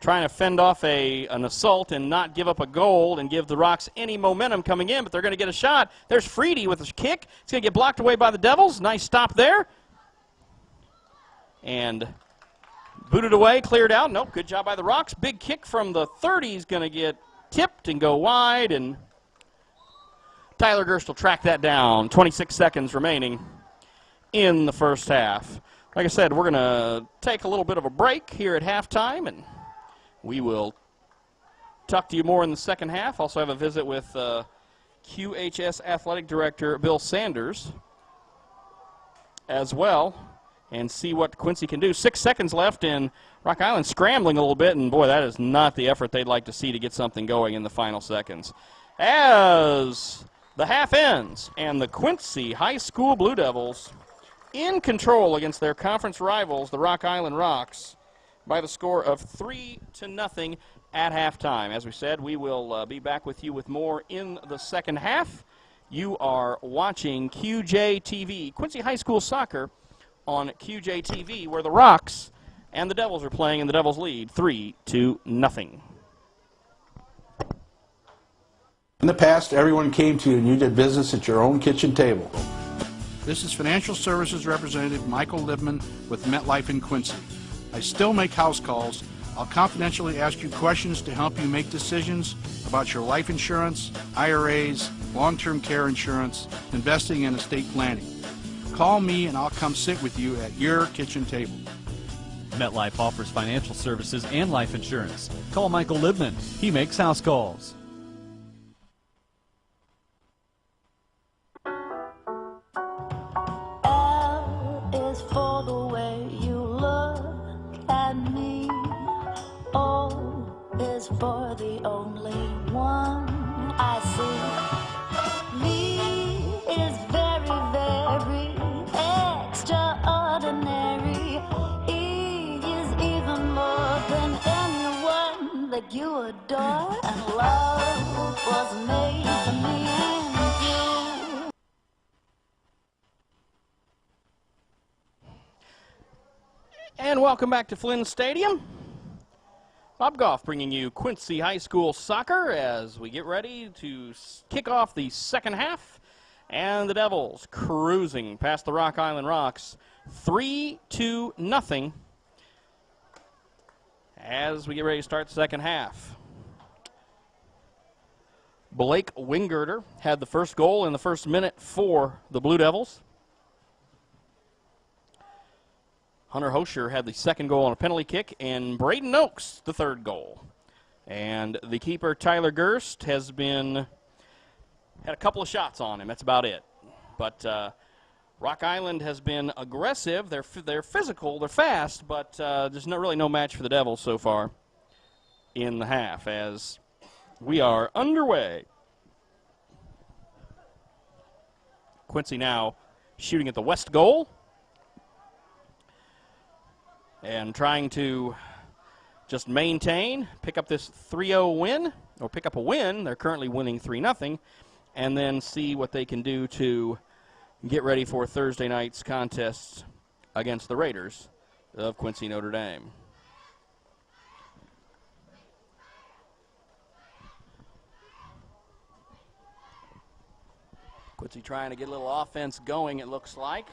trying to fend off an assault and not give up a goal and give the Rocks any momentum coming in, but they're going to get a shot. There's Freedy with a kick. It's going to get blocked away by the Devils. Nice stop there. And booted away, cleared out. Nope, good job by the Rocks. Big kick from the 30 is going to get tipped and go wide, and Tyler Gerst will track that down. 26 seconds remaining in the first half. Like I said, we're going to take a little bit of a break here at halftime, and we will talk to you more in the second half. Also have a visit with QHS Athletic Director Bill Sanders as well, and see what Quincy can do. 6 seconds left, and Rock Island scrambling a little bit, and boy, that is not the effort they'd like to see to get something going in the final seconds. As The half ends, and the Quincy High School Blue Devils in control against their conference rivals, the Rock Island Rocks, by the score of 3-0 at halftime. As we said, we will be back with you with more in the second half. You are watching QJTV, Quincy High School Soccer on QJTV, where the Rocks and the Devils are playing, and the Devils lead 3-0. In the past, everyone came to you and you did business at your own kitchen table. This is Financial Services Representative Michael Libman with MetLife in Quincy. I still make house calls. I'll confidentially ask you questions to help you make decisions about your life insurance, IRAs, long-term care insurance, investing, and estate planning. Call me and I'll come sit with you at your kitchen table. MetLife offers financial services and life insurance. Call Michael Libman. He makes house calls. L is for the way you look at me. O is for the only one I see. V is very, very extraordinary. E is even more than anyone that you adore. And love was made for me and you. And welcome back to Flynn Stadium. Bob Goff bringing you Quincy High School Soccer as we get ready to kick off the second half. And the Devils cruising past the Rock Island Rocks 3-0 as we get ready to start the second half. Blake Wingirter had the first goal in the first minute for the Blue Devils. Hunter Hosher had the second goal on a penalty kick, and Braden Oakes the third goal. And the keeper, Tyler Gerst, had a couple of shots on him. That's about it. But Rock Island has been aggressive. They're physical. They're fast, but there's really no match for the Devils so far in the half as we are underway. Quincy now shooting at the west goal and trying to just maintain, pick up this 3-0 win, or pick up a win. They're currently winning 3-0, and then see what they can do to get ready for Thursday night's contests against the Raiders of Quincy Notre Dame. Quincy trying to get a little offense going, it looks like.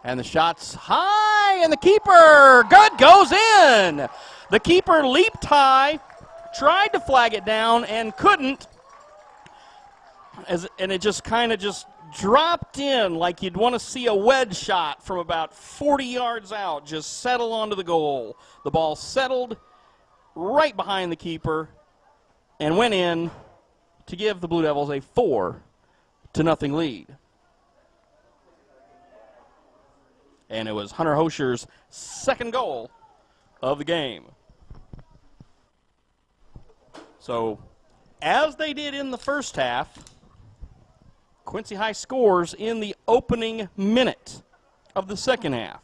And the shot's high, and the keeper, good, goes in. The keeper leaped high, tried to flag it down, and couldn't. And it just kind of just dropped in like you'd want to see a wedge shot from about 40 yards out just settle onto the goal. The ball settled right behind the keeper and went in to give the Blue Devils a 4-0 lead. And it was Hunter Hosher's second goal of the game. So, as they did in the first half, Quincy High scores in the opening minute of the second half.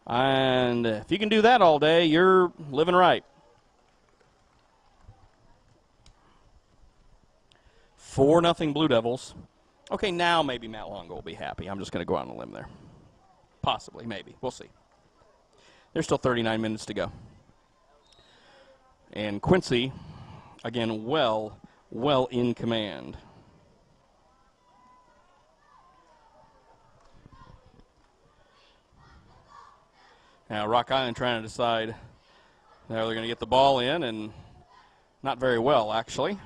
And if you can do that all day, you're living right. 4-0 Blue Devils. Okay, now maybe Matt Longo will be happy. I'm just going to go out on a limb there. Possibly, maybe. We'll see. There's still 39 minutes to go. And Quincy, again, well in command. Now, Rock Island trying to decide how they're going to get the ball in, and not very well, actually.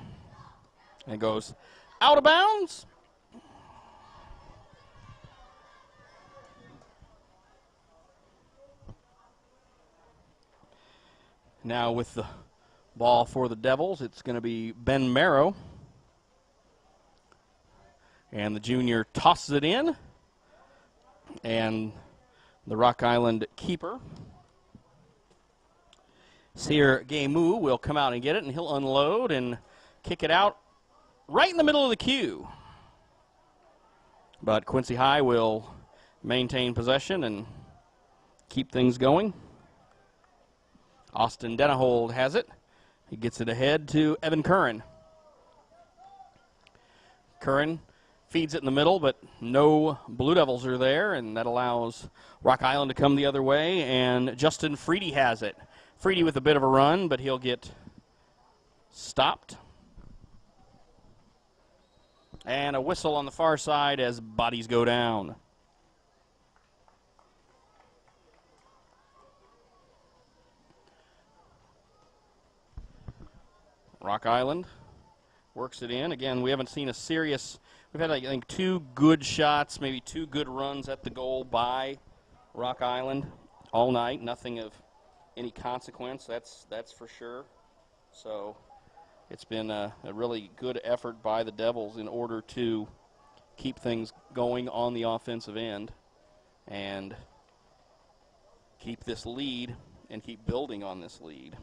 And it goes out of bounds. Now with the ball for the Devils, it's going to be Ben Merrow. And the junior tosses it in. And the Rock Island keeper, Sir Gamu, will come out and get it, and he'll unload and kick it out right in the middle of the queue. But Quincy High will maintain possession and keep things going. Austin Denahold has it. He gets it ahead to Evan Curran. Curran feeds it in the middle, but no Blue Devils are there, and that allows Rock Island to come the other way, and Justin Freedy has it. Freedy with a bit of a run, but he'll get stopped. And a whistle on the far side as bodies go down. Rock Island works it in. Again, we haven't seen a serious, we've had, I think, 2 good shots, maybe 2 good runs at the goal by Rock Island all night. Nothing of any consequence, that's for sure. So it's been a really good effort by the Devils in order to keep things going on the offensive end and keep this lead and keep building on this lead.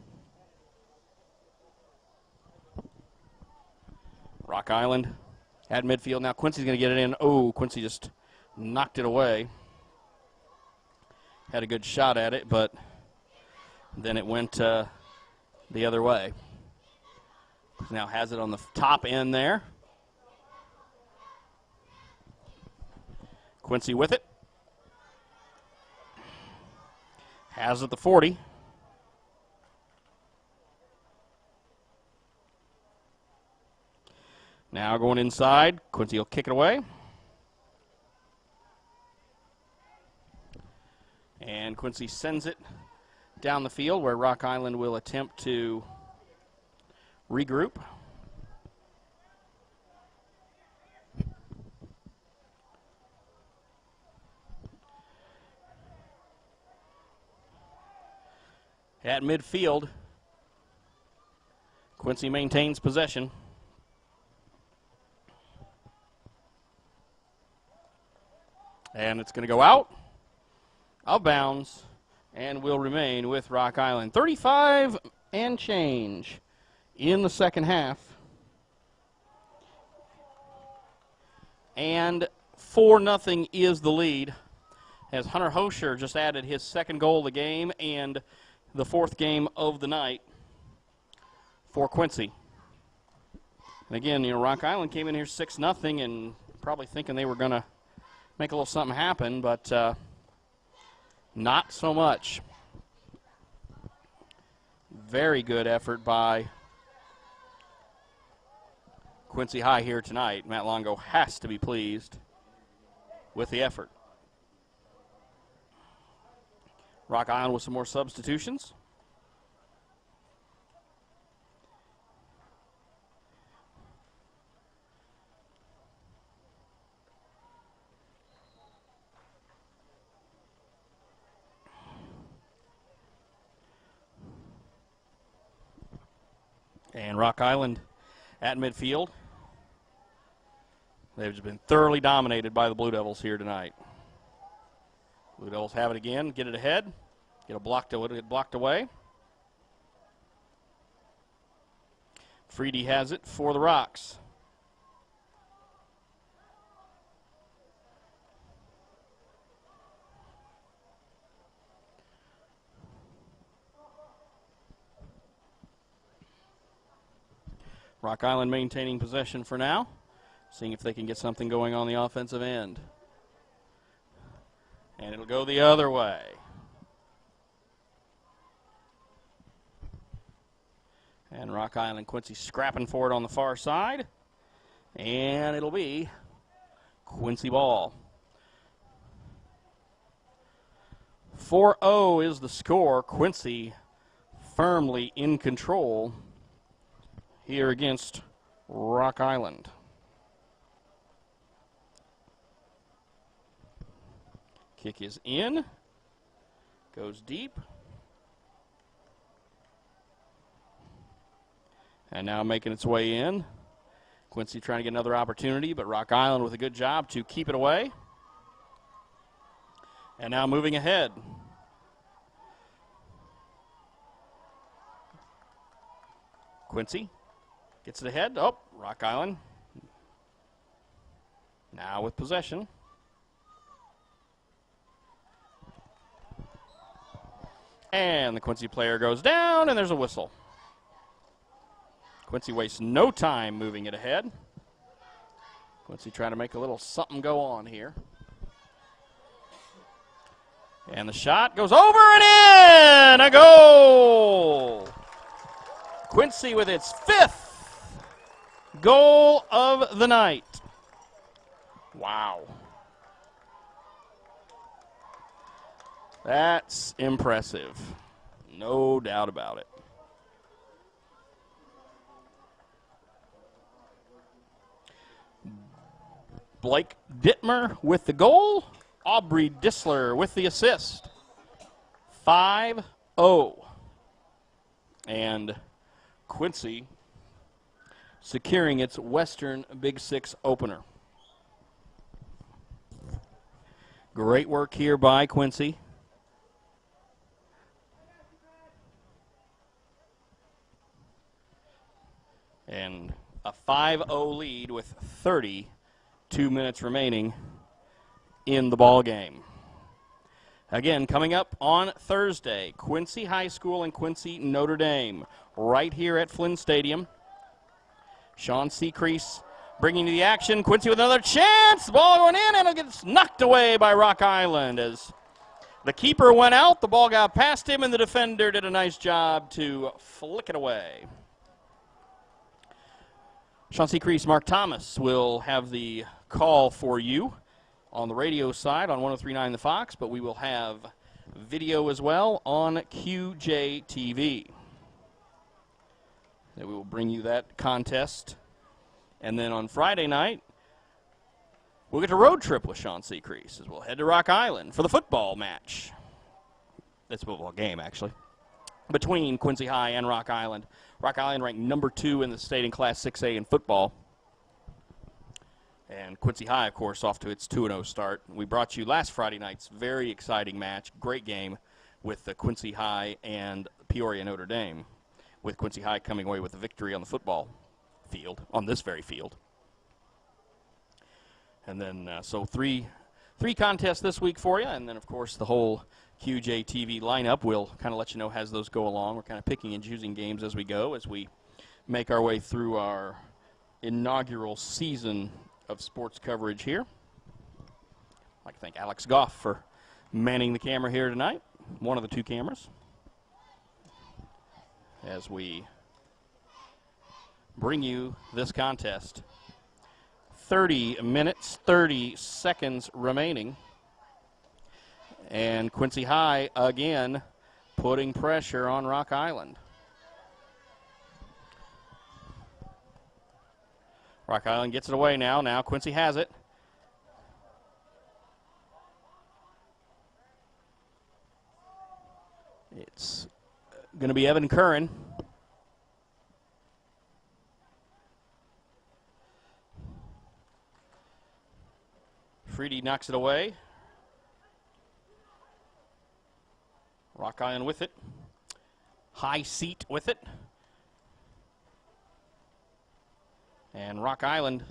Rock Island at midfield. Now Quincy's going to get it in. Oh, Quincy just knocked it away. Had a good shot at it, but then it went the other way. Now has it on the top end there. Quincy with it. Has it at the 40. Now going inside, Quincy will kick it away. And Quincy sends it down the field where Rock Island will attempt to regroup. At midfield, Quincy maintains possession. And it's going to go out of bounds and will remain with Rock Island. 35 and change in the second half. And 4-0 is the lead as Hunter Hosher just added his second goal of the game and the 4th game of the night for Quincy. And again, Rock Island came in here 6-0 and probably thinking they were going to make a little something happen, but not so much. Very good effort by Quincy High here tonight. Matt Longo has to be pleased with the effort. Rock Island with some more substitutions. And Rock Island at midfield. They've just been thoroughly dominated by the Blue Devils here tonight. Blue Devils have it again, get it ahead, get blocked away. Freedy has it for the Rocks. Rock Island maintaining possession for now, seeing if they can get something going on the offensive end. And it'll go the other way. And Rock Island Quincy scrapping for it on the far side. And it'll be Quincy ball. 4-0 is the score. Quincy firmly in control here against Rock Island. Kick is in, goes deep. And now making its way in. Quincy trying to get another opportunity, but Rock Island with a good job to keep it away. And now moving ahead. Quincy Gets it ahead. Oh, Rock Island. Now with possession. And the Quincy player goes down, and there's a whistle. Quincy wastes no time moving it ahead. Quincy trying to make a little something go on here. And the shot goes over and in! A goal! Quincy with its 5th goal of the night. Wow. That's impressive. No doubt about it. Blake Dittmer with the goal. Aubrey Dissler with the assist. 5-0. And Quincy securing its Western Big Six opener. Great work here by Quincy. And a 5-0 lead with 32 minutes remaining in the ball game. Again, coming up on Thursday, Quincy High School and Quincy Notre Dame, right here at Flynn Stadium. Sean Seacrease bringing you the action. Quincy with another chance. The ball going in, and it gets knocked away by Rock Island as the keeper went out. The ball got past him, and the defender did a nice job to flick it away. Sean Seacrease, Mark Thomas will have the call for you on the radio side on 103.9 The Fox, but we will have video as well on QJTV. And we will bring you that contest. And then on Friday night, we'll get a road trip with Sean Seacrease as we'll head to Rock Island for the football match. That's a football game, actually, between Quincy High and Rock Island. Rock Island ranked number 2 in the state in Class 6A in football. And Quincy High, of course, off to its 2-0 start. We brought you last Friday night's very exciting match, great game with the Quincy High and Peoria Notre Dame, with Quincy High coming away with a victory on the football field, on this very field. And then, so three contests this week for you, and then, of course, the whole QJTV lineup. We'll kind of let you know as those go along. We're kind of picking and choosing games as we go, as we make our way through our inaugural season of sports coverage here. I'd like to thank Alex Goff for manning the camera here tonight, one of the 2 cameras, as we bring you this contest. 30 minutes, 30 seconds remaining. And Quincy High, again, putting pressure on Rock Island. Rock Island gets it away now. Now Quincy has it. It's going to be Evan Curran. Freedy knocks it away. Rock Island with it. High Seat with it. And Rock Island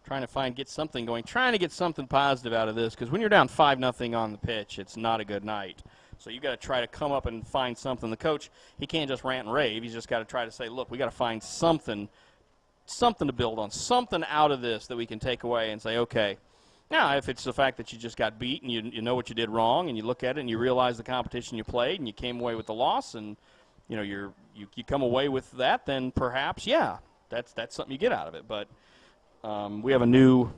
trying to get something going, trying to get something positive out of this, because when you're down 5-0 on the pitch, it's not a good night. So you've got to try to come up and find something. The coach, he can't just rant and rave. He's just got to try to say, look, we got to find something to build on, something out of this that we can take away and say, okay. Now, if it's the fact that you just got beat and you know what you did wrong, and you look at it and you realize the competition you played and you came away with the loss, and you know you come away with that, then perhaps, yeah, that's something you get out of it. But we have a new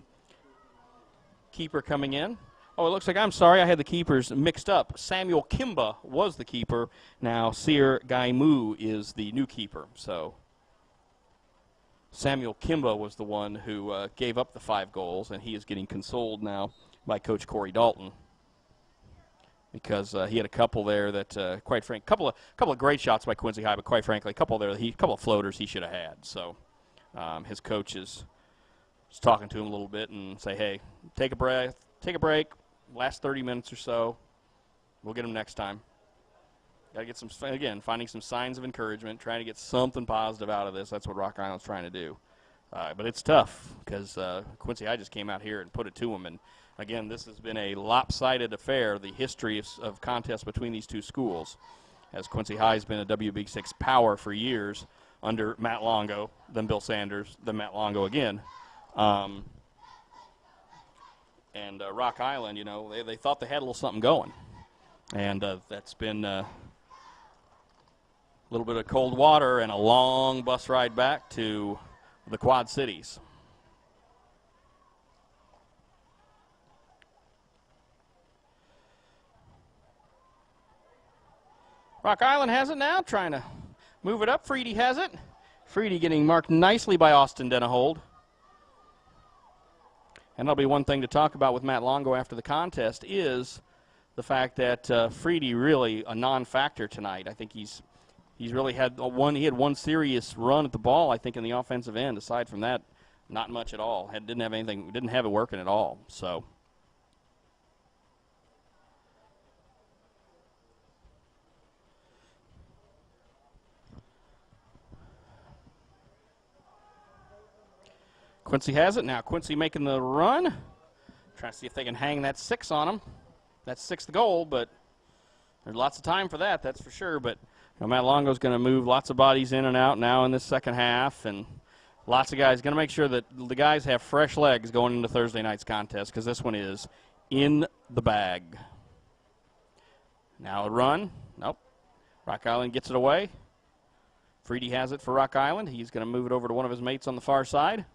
keeper coming in. Oh, it looks like, I'm sorry, I had the keepers mixed up. Samuel Kimba was the keeper. Now Seer Gaimu is the new keeper. So Samuel Kimba was the one who gave up the 5 goals, and he is getting consoled now by Coach Corey Dalton, because he had a couple there that, quite frankly, couple of great shots by Quincy High, but quite frankly, a couple of floaters he should have had. So his coach is just talking to him a little bit and say, hey, take a break, last 30 minutes or so, we'll get him next time. Got to get some, again, finding some signs of encouragement, trying to get something positive out of this. That's what Rock Island's trying to do. But it's tough because Quincy High just came out here and put it to them. And, again, this has been a lopsided affair, the history of contests between these two schools, as Quincy High has been a WB6 power for years under Matt Longo, then Bill Sanders, then Matt Longo again. And Rock Island, you know, they thought they had a little something going. And that's been a little bit of cold water and a long bus ride back to the Quad Cities. Rock Island has it now, trying to move it up. Freedy has it. Freedy getting marked nicely by Austin Denahold. And that'll be one thing to talk about with Matt Longo after the contest is the fact that Freedy really a non-factor tonight. I think he's really had one serious run at the ball, I think, in the offensive end. Aside from that, not much at all. Didn't have it working at all. So Quincy has it now. Quincy making the run. Trying to see if they can hang that 6 on him. That's 6th goal, but there's lots of time for that, that's for sure. But you know, Matt Longo's going to move lots of bodies in and out now in this second half, and lots of guys going to make sure that the guys have fresh legs going into Thursday night's contest because this one is in the bag. Now a run. Nope. Rock Island gets it away. Freedy has it for Rock Island. He's going to move it over to one of his mates on the far side.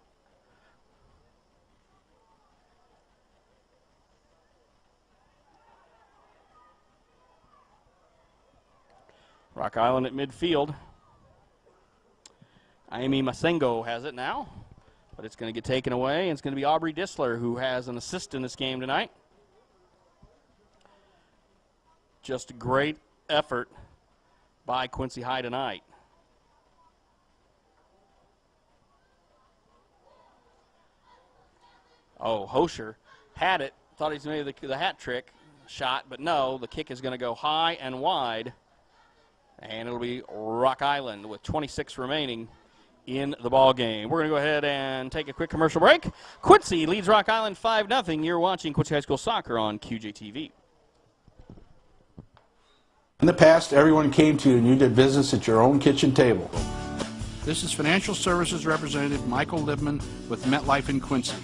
Rock Island at midfield. Amy Masengo has it now, but it's going to get taken away, and it's going to be Aubrey Disler who has an assist in this game tonight. Just a great effort by Quincy High tonight. Oh, Hosher had it, thought he's made the hat trick shot, but no, the kick is going to go high and wide. And it'll be Rock Island with 26 remaining in the ball game. We're going to go ahead and take a quick commercial break. Quincy leads Rock Island 5-0. You're watching Quincy High School Soccer on QJTV. In the past, everyone came to you and you did business at your own kitchen table. This is Financial Services Representative Michael Libman with MetLife in Quincy.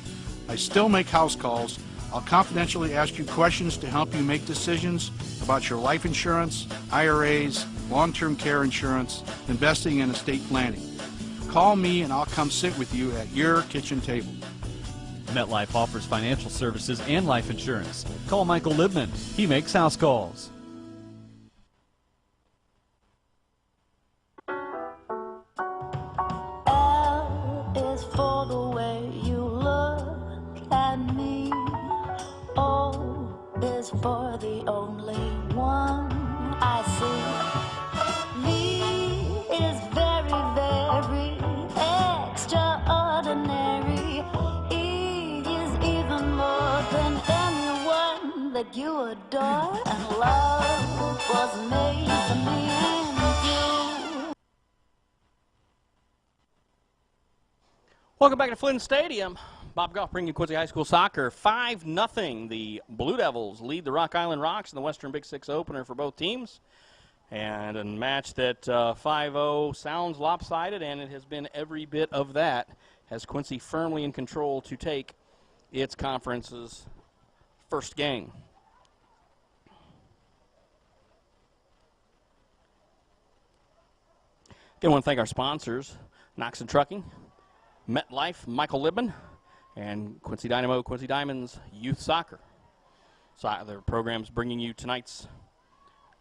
I still make house calls. I'll confidentially ask you questions to help you make decisions about your life insurance, IRAs, long-term care insurance, investing, and estate planning. Call me and I'll come sit with you at your kitchen table. MetLife offers financial services and life insurance. Call Michael Libman. He makes house calls. L is for the way you look at me. O is for the only one I see. V is very, very extraordinary. E is even more than anyone that you adore. And love was made for me and you. Welcome back to Flynn Stadium. Bob Goff bringing you Quincy High School Soccer. 5-0. The Blue Devils lead the Rock Island Rocks in the Western Big Six opener for both teams. And a match that 5-0 sounds lopsided, and it has been every bit of that, has Quincy firmly in control to take its conference's first game. Again, I want to thank our sponsors, Knoxon Trucking, MetLife, Michael Libman, and Quincy Dynamo, Quincy Diamonds Youth Soccer. So their program's bringing you tonight's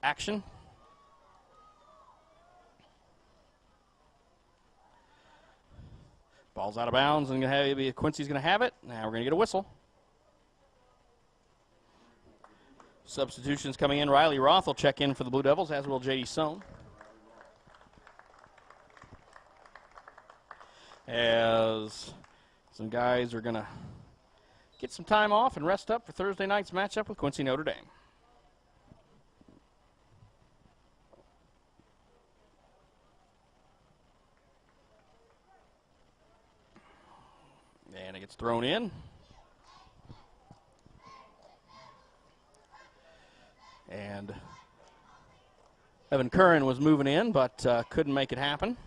action. Ball's out of bounds, and Quincy's going to have it. Now we're going to get a whistle. Substitutions coming in. Riley Roth will check in for the Blue Devils, as will J.D. Sohn. As some guys are going to get some time off and rest up for Thursday night's matchup with Quincy Notre Dame. And it gets thrown in. And Evan Curran was moving in, but couldn't make it happen.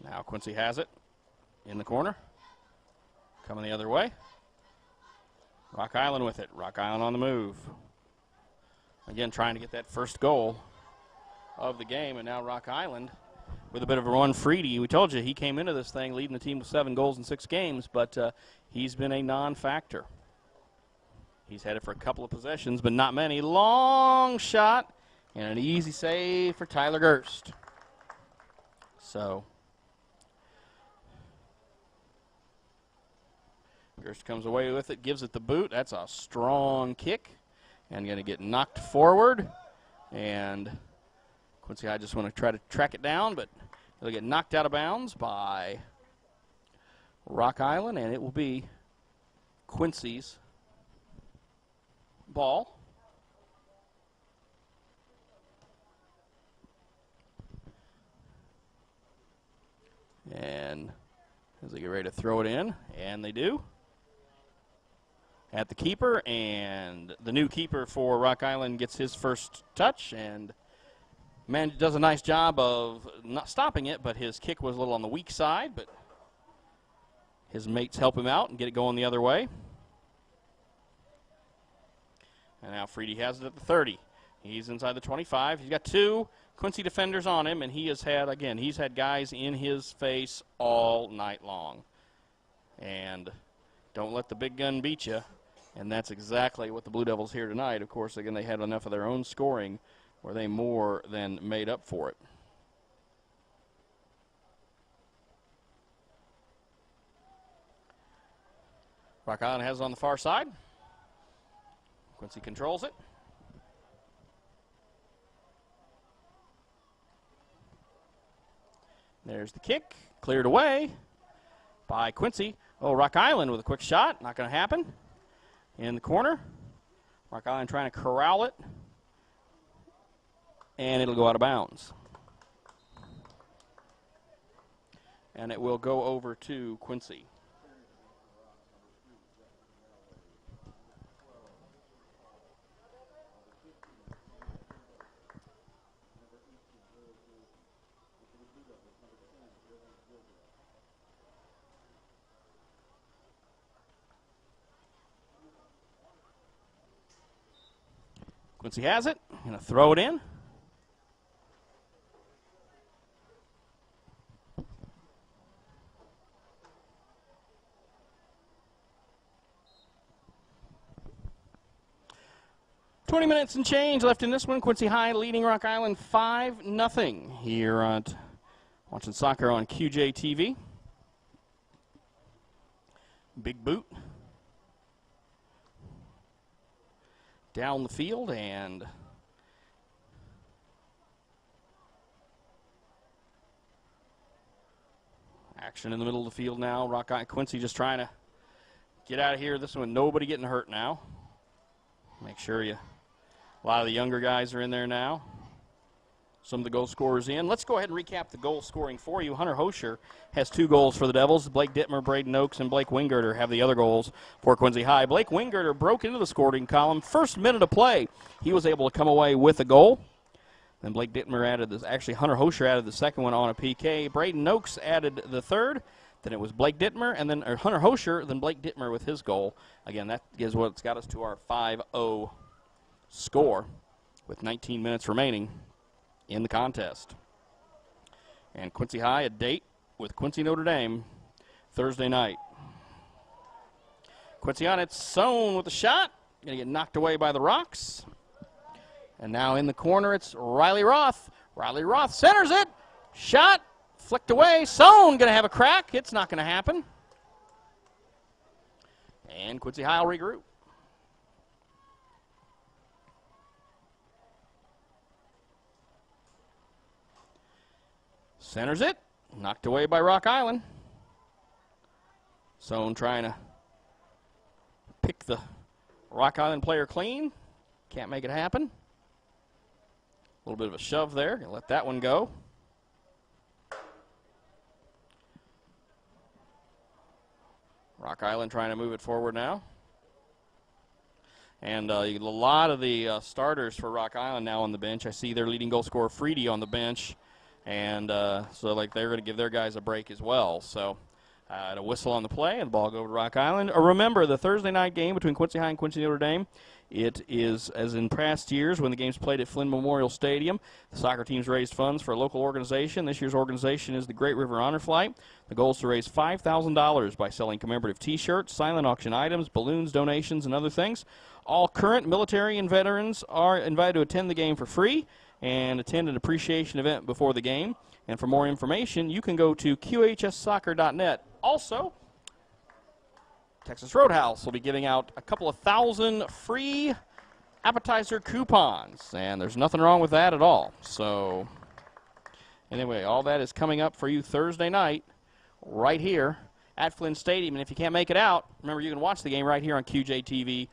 Now Quincy has it in the corner. Coming the other way. Rock Island with it. Rock Island on the move. Again, trying to get that first goal of the game, and now Rock Island with a bit of a run. Freedy, we told you he came into this thing leading the team with 7 goals in 6 games, but he's been a non-factor. He's had it for a couple of possessions, but not many. Long shot and an easy save for Tyler Gerst. So Gerst comes away with it, gives it the boot. That's a strong kick and going to get knocked forward. And Quincy High just want to try to track it down, but it'll get knocked out of bounds by Rock Island, and it will be Quincy's ball. And as they get ready to throw it in, and they do, at the keeper, and the new keeper for Rock Island gets his first touch, and man does a nice job of not stopping it, but his kick was a little on the weak side, but his mates help him out and get it going the other way. And now Freedy has it at the 30. He's inside the 25. He's got 2 Quincy defenders on him, and he has had, again, he's had guys in his face all night long. And don't let the big gun beat you. And that's exactly what the Blue Devils here tonight. Of course, again, they had enough of their own scoring where they more than made up for it. Rock Island has it on the far side. Quincy controls it. There's the kick, cleared away by Quincy. Oh, Rock Island with a quick shot, not going to happen. In the corner, Rock Island trying to corral it, and it'll go out of bounds. And it will go over to Quincy. Quincy has it. Going to throw it in. "20 minutes and change left in this one. Quincy High leading Rock Island 5-0 here on watching soccer on QJ TV. Big boot. Down the field, and action in the middle of the field now. Quincy just trying to get out of here. This one, nobody getting hurt now. Make sure a lot of the younger guys are in there now. Some of the goal scorers in. Let's go ahead and recap the goal scoring for you. Hunter Hosher has 2 goals for the Devils. Blake Dittmer, Braden Oakes, and Blake Wingirter have the other goals for Quincy High. Blake Wingirter broke into the scoring column. First minute of play, he was able to come away with a goal. Then Blake Dittmer added this. Actually, Hunter Hosher added the second one on a PK. Braden Oakes added the third. Then it was Blake Dittmer, and then Hunter Hosher, then Blake Dittmer with his goal. Again, that is what's got us to our 5-0 score with 19 minutes remaining in the contest. And Quincy High, a date with Quincy Notre Dame Thursday night. Quincy on its own with a shot. Going to get knocked away by the Rocks. And now in the corner, it's Riley Roth. Riley Roth centers it. Shot, flicked away. Sohn going to have a crack. It's not going to happen. And Quincy High will regroup. Centers it. Knocked away by Rock Island. Sohn trying to pick the Rock Island player clean. Can't make it happen. A little bit of a shove there. Gonna let that one go. Rock Island trying to move it forward now. And a lot of the starters for Rock Island now on the bench. I see their leading goal scorer, Freedy, on the bench. And so, like, they're going to give their guys a break as well. So, a whistle on the play, and the ball go over to Rock Island. Remember, the Thursday night game between Quincy High and Quincy Notre Dame, it is, as in past years, when the game's played at Flynn Memorial Stadium, the soccer teams raised funds for a local organization. This year's organization is the Great River Honor Flight. The goal is to raise $5,000 by selling commemorative T-shirts, silent auction items, balloons, donations, and other things. All current military and veterans are invited to attend the game for free and attend an appreciation event before the game. And for more information, you can go to QHSsoccer.net. Also, Texas Roadhouse will be giving out a couple of thousand free appetizer coupons, and there's nothing wrong with that at all. So, anyway, all that is coming up for you Thursday night right here at Flynn Stadium. And if you can't make it out, remember you can watch the game right here on QJTV,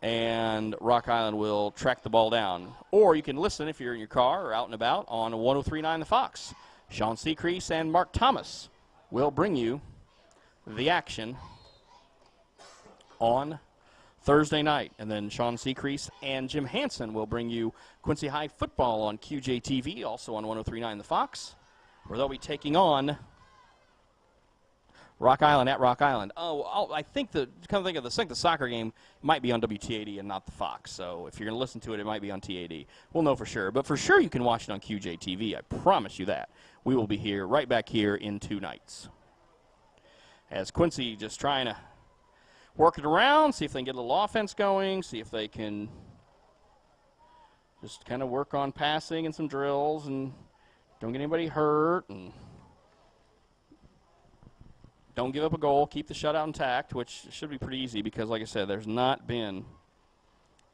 and Rock Island will track the ball down. Or you can listen if you're in your car or out and about on 103.9 The Fox. Sean Seacrease and Mark Thomas will bring you the action on Thursday night. And then Sean Seacrease and Jim Hansen will bring you Quincy High football on QJTV, also on 103.9 The Fox, where they'll be taking on Rock Island at Rock Island. I think come to think of this, I think the soccer game might be on WTAD and not the Fox. So if you're going to listen to it, it might be on TAD. We'll know for sure. But for sure you can watch it on QJTV. I promise you that. We will be here, right back here in 2 nights. As Quincy just trying to work it around, see if they can get a little offense going, see if they can just kind of work on passing and some drills and don't get anybody hurt and don't give up a goal, keep the shutout intact, which should be pretty easy because, like I said, there's not been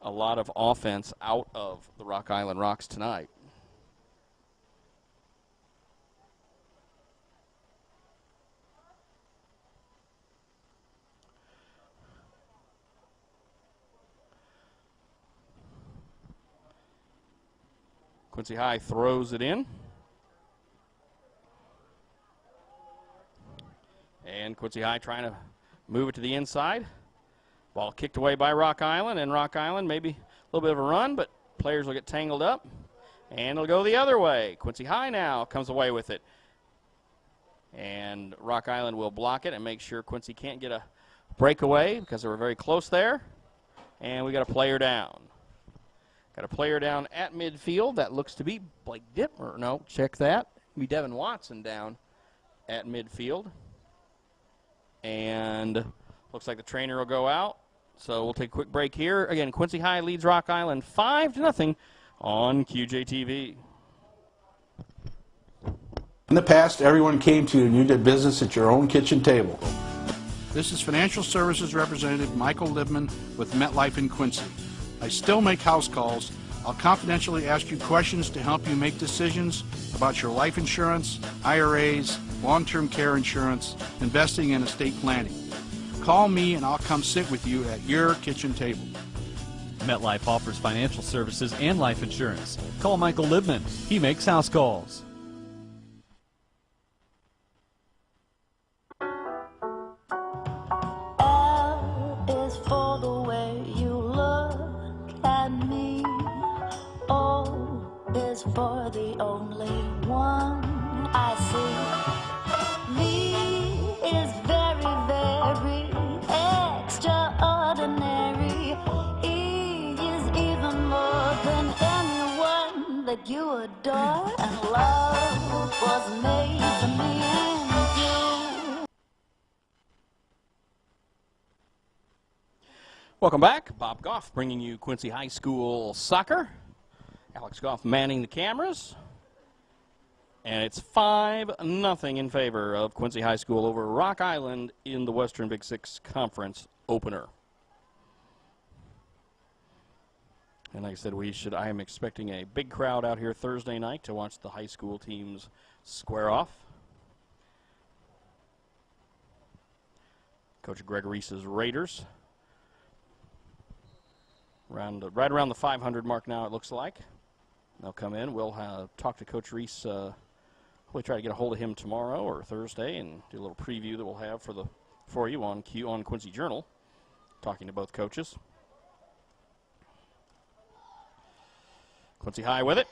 a lot of offense out of the Rock Island Rocks tonight. Quincy High throws it in. And Quincy High trying to move it to the inside. Ball kicked away by Rock Island, and Rock Island maybe a little bit of a run, but players will get tangled up, and it'll go the other way. Quincy High now comes away with it. And Rock Island will block it and make sure Quincy can't get a breakaway because they were very close there. And we got a player down. Got a player down at midfield. That looks to be Blake Dittmer. No, check that. It'll be Devin Watson down at midfield. And looks like the trainer will go out. So we'll take a quick break here. Again, Quincy High leads Rock Island 5-0 on QJTV. In the past, everyone came to you and you did business at your own kitchen table. This is Financial Services Representative Michael Libman with MetLife in Quincy. I still make house calls. I'll confidentially ask you questions to help you make decisions about your life insurance, IRAs, long-term care insurance, investing, and estate planning. Call me and I'll come sit with you at your kitchen table. MetLife offers financial services and life insurance. Call Michael Libman. He makes house calls. L is for the way you look at me. O is for the only one I see. V is very, very extraordinary. E is even more than anyone that you adore. And love was made for me and you. Welcome back. Bob Goff bringing you Quincy High School soccer. Alex Goff manning the cameras. And it's 5-0 in favor of Quincy High School over Rock Island in the Western Big Six Conference opener. And like I said, I am expecting a big crowd out here Thursday night to watch the high school teams square off. Coach Greg Reese's Raiders. Right around the 500 mark now, it looks like. They'll come in. We'll talk to Coach Reese. We'll try to get a hold of him tomorrow or Thursday and do a little preview that we'll have for the for you on Quincy Journal, talking to both coaches. Quincy High with it.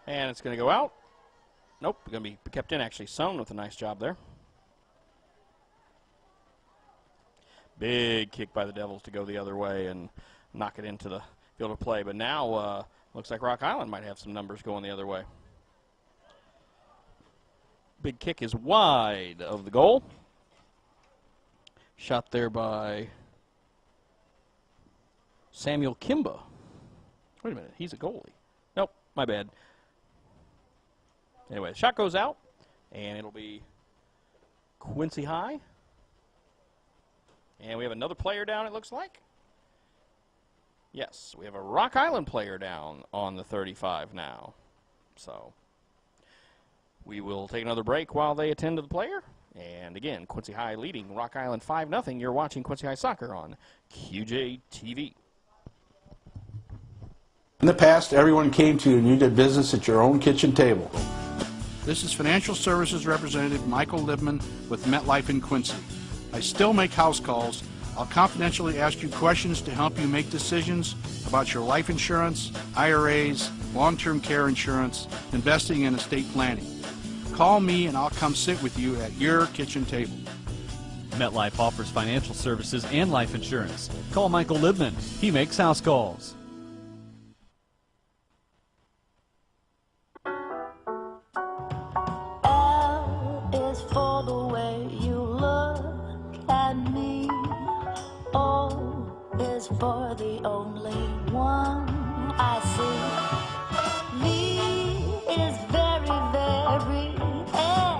And it's going to go out. Nope, going to be kept in, actually. Sown with a nice job there. Big kick by the Devils to go the other way and knock it into the field of play. But now looks like Rock Island might have some numbers going the other way. Big kick is wide of the goal. Shot there by Samuel Kimba. Wait a minute, he's a goalie. Nope, my bad. Anyway, the shot goes out, and it'll be Quincy High. And we have another player down, it looks like. Yes, we have a Rock Island player down on the 35 now. So we will take another break while they attend to the player. And again, Quincy High leading Rock Island 5-0. You're watching Quincy High Soccer on QJ TV. In the past, everyone came to you and you did business at your own kitchen table. This is Financial Services Representative Michael Libman with MetLife in Quincy. I still make house calls. I'll confidentially ask you questions to help you make decisions about your life insurance, IRAs, long-term care insurance, investing, and estate planning. Call me and I'll come sit with you at your kitchen table. MetLife offers financial services and life insurance. Call Michael Libman. He makes house calls. L is for the way you look at me. O is for the only one I see. V is very, very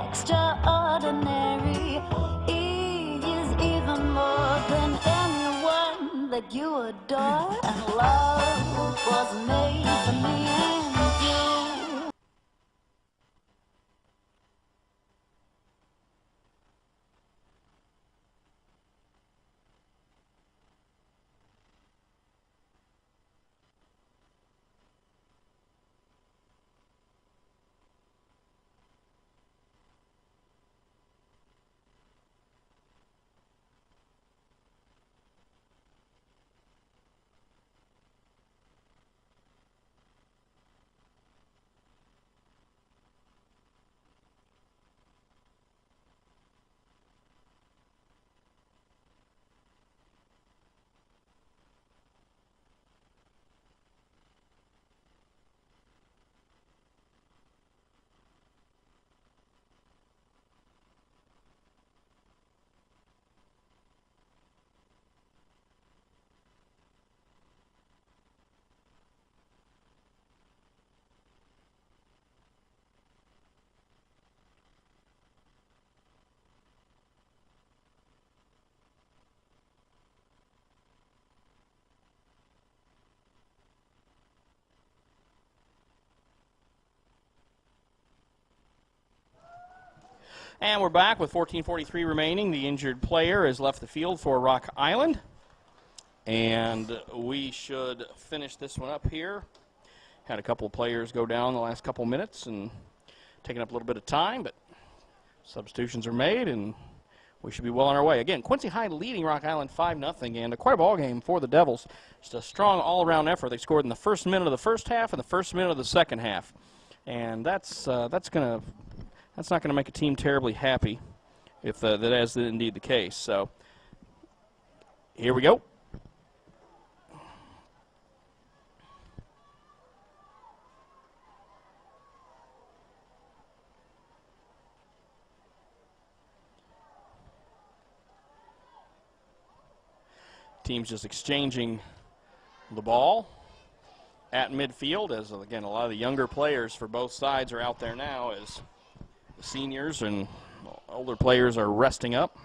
extraordinary. E is even more than anyone that you adore. And love was made for me and you. And we're back with 14:43 remaining. The injured player has left the field for Rock Island. And we should finish this one up here. Had a couple of players go down the last couple minutes and taking up a little bit of time, but substitutions are made and we should be well on our way. Again, Quincy High leading Rock Island 5-0, and quite a ball game for the Devils. Just a strong all-around effort. They scored in the first minute of the first half and the first minute of the second half. And that's not going to make a team terribly happy if that is indeed the case. So here we go. Teams just exchanging the ball at midfield, as again a lot of the younger players for both sides are out there now as the seniors and older players are resting up.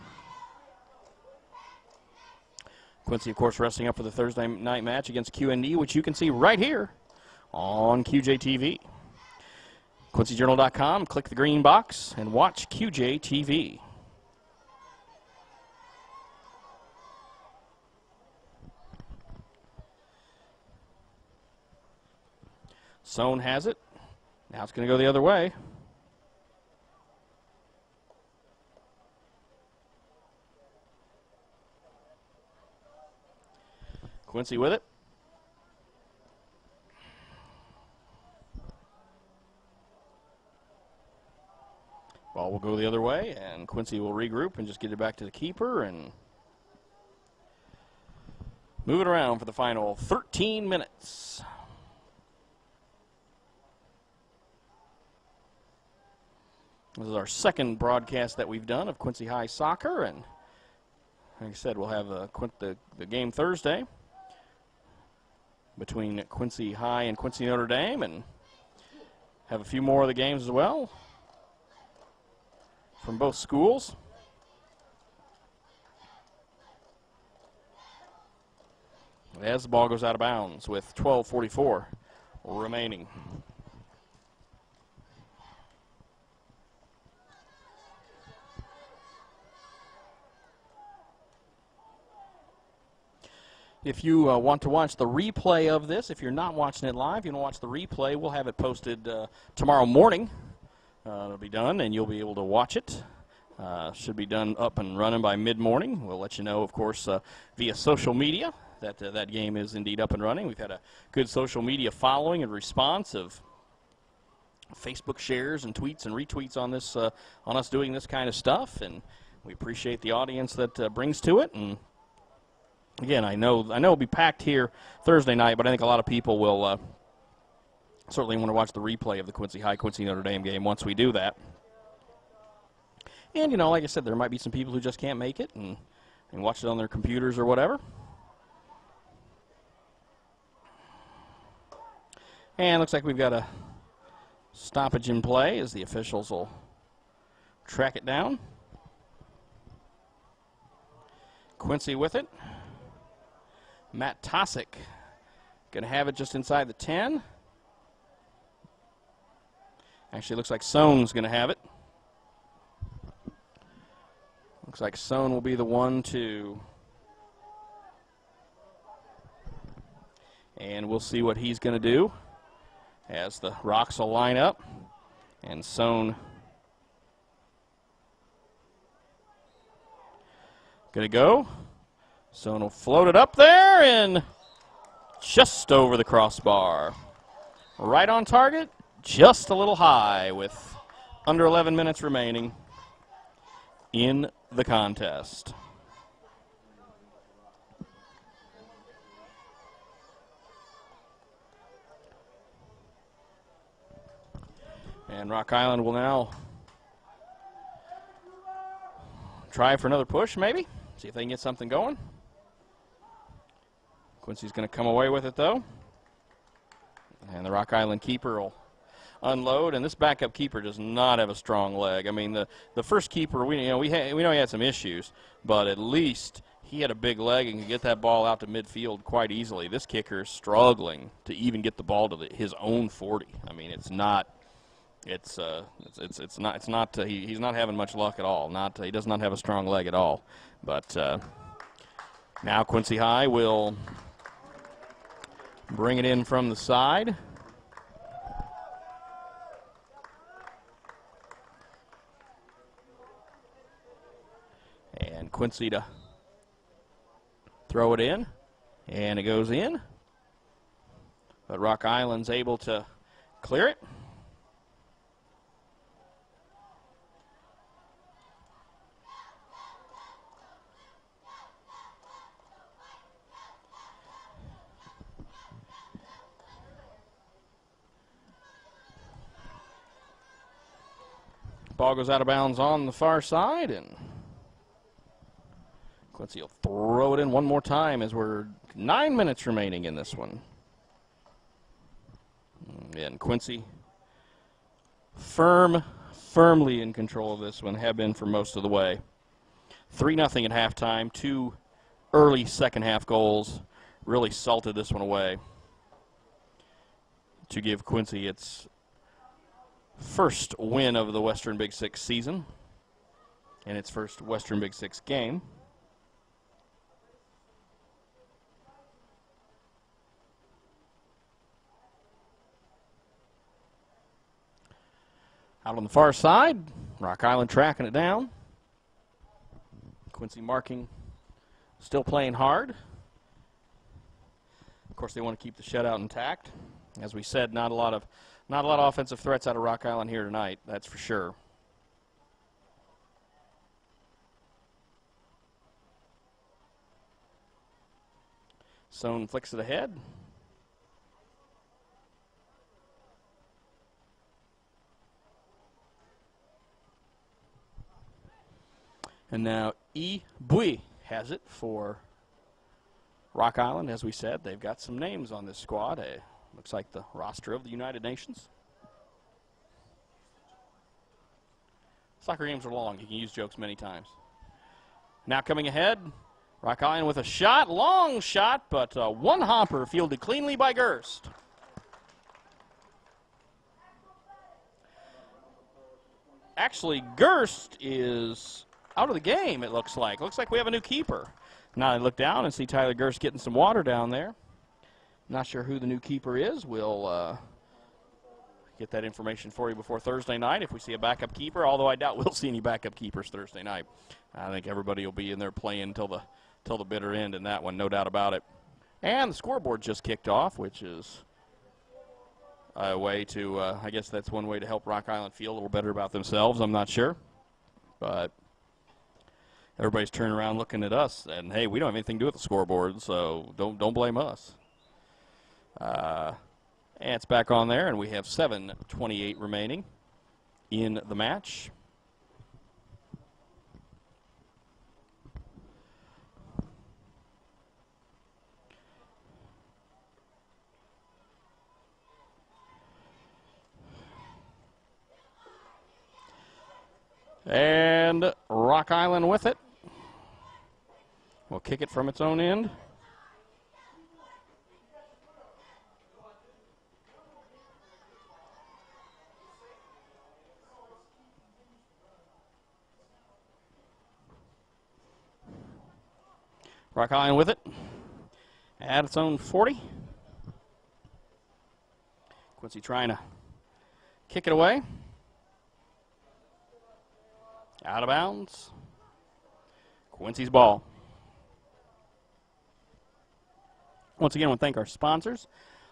Quincy, of course, resting up for the Thursday night match against QND, which you can see right here on QJTV. QuincyJournal.com, click the green box and watch QJTV. Sohn has it. Now it's going to go the other way. Quincy with it. Ball will go the other way, and Quincy will regroup and just get it back to the keeper and move it around for the final 13 minutes. This is our second broadcast that we've done of Quincy High Soccer, and like I said, we'll have the game Thursday between Quincy High and Quincy Notre Dame, and have a few more of the games as well from both schools. As the ball goes out of bounds with 12:44 remaining. If you want to watch the replay of this, if you're not watching it live, you want to watch the replay, we'll have it posted tomorrow morning. It'll be done, and you'll be able to watch it. Should be done up and running by mid-morning. We'll let you know, of course, via social media that that game is indeed up and running. We've had a good social media following and response of Facebook shares and tweets and retweets on this, on us doing this kind of stuff, and we appreciate the audience that brings to it. And again, I know it'll be packed here Thursday night, but I think a lot of people will certainly want to watch the replay of the Quincy High Quincy Notre Dame game once we do that. And, you know, like I said, there might be some people who just can't make it and watch it on their computers or whatever. And looks like we've got a stoppage in play as the officials will track it down. Quincy with it. Matt Tosick going to have it just inside the 10. Actually, looks like Sohn's going to have it. Looks like Sohn will be the one to. And we'll see what he's going to do as the Rocks will line up. And Sohn going to go. Sohn will float it up there and just over the crossbar. Right on target, just a little high with under 11 minutes remaining in the contest. And Rock Island will now try for another push, maybe. See if they can get something going. Quincy's going to come away with it, though. And the Rock Island keeper will unload. And this backup keeper does not have a strong leg. I mean, the first keeper, we know he had some issues, but at least he had a big leg and could get that ball out to midfield quite easily. This kicker is struggling to even get the ball to his own 40. I mean, he's not having much luck at all. He does not have a strong leg at all. But now Quincy High will bring it in from the side. And Quincy to throw it in. And it goes in. But Rock Island's able to clear it. Ball goes out of bounds on the far side, and Quincy will throw it in one more time as we're 9 minutes remaining in this one. And Quincy firmly in control of this one, have been for most of the way. 3-0 at halftime, 2 early second half goals really salted this one away to give Quincy its first win of the Western Big Six season and its first Western Big Six game. Out on the far side, Rock Island tracking it down. Quincy marking, still playing hard. Of course, they want to keep the shutout intact. As we said, not a lot of offensive threats out of Rock Island here tonight, that's for sure. Sohn flicks it ahead. And now E. Bui has it for Rock Island. As we said, they've got some names on this squad. Looks like the roster of the United Nations. Soccer games are long. You can use jokes many times. Now coming ahead, Rock Island with a shot, long shot, but one hopper fielded cleanly by Gerst. Actually, Gerst is out of the game, it looks like. Looks like we have a new keeper. Now I look down and see Tyler Gerst getting some water down there. Not sure who the new keeper is. We'll get that information for you before Thursday night if we see a backup keeper, although I doubt we'll see any backup keepers Thursday night. I think everybody will be in there playing until the bitter end in that one, no doubt about it. And the scoreboard just kicked off, which is a way to, I guess that's one way to help Rock Island feel a little better about themselves. I'm not sure. But everybody's turning around looking at us, and hey, we don't have anything to do with the scoreboard, so don't blame us. And it's back on there, and we have 7:28 remaining in the match. And Rock Island with it. We'll kick it from its own end. Rock Island with it at its own 40. Quincy trying to kick it away. Out of bounds. Quincy's ball. Once again, I want to thank our sponsors.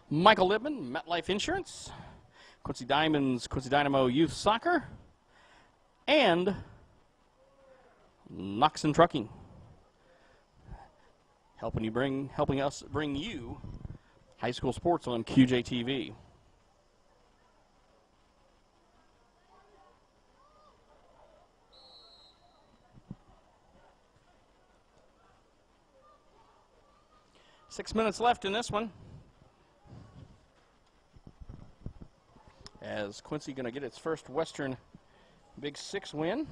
Michael Libman, MetLife Insurance, Quincy Diamonds, Quincy Dynamo Youth Soccer, and Noxon Trucking. Helping us bring you high school sports on QJTV. Six minutes left in this one. As Quincy going to get its first Western Big Six win.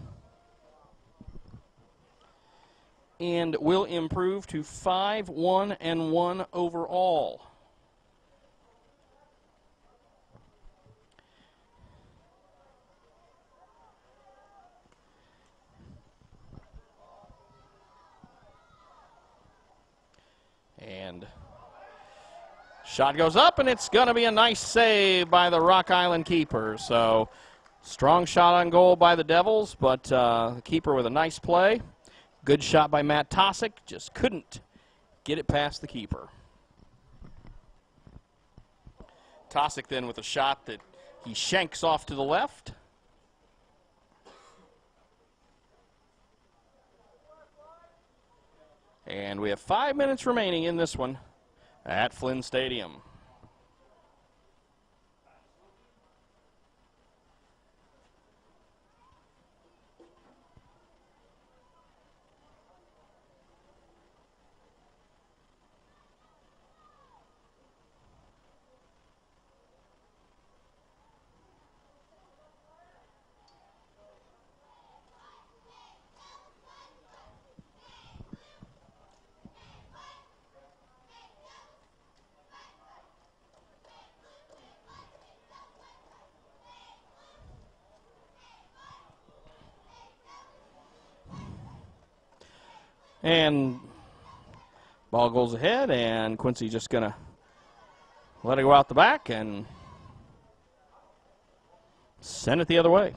And will improve to 5-1-1 overall. And shot goes up, and it's going to be a nice save by the Rock Island keeper. So strong shot on goal by the Devils, but the keeper with a nice play. Good shot by Matt Tosick, just couldn't get it past the keeper. Tosick then with a shot that he shanks off to the left. And we have 5 minutes remaining in this one at Flynn Stadium. And ball goes ahead, and Quincy just going to let it go out the back, and Send it the other way.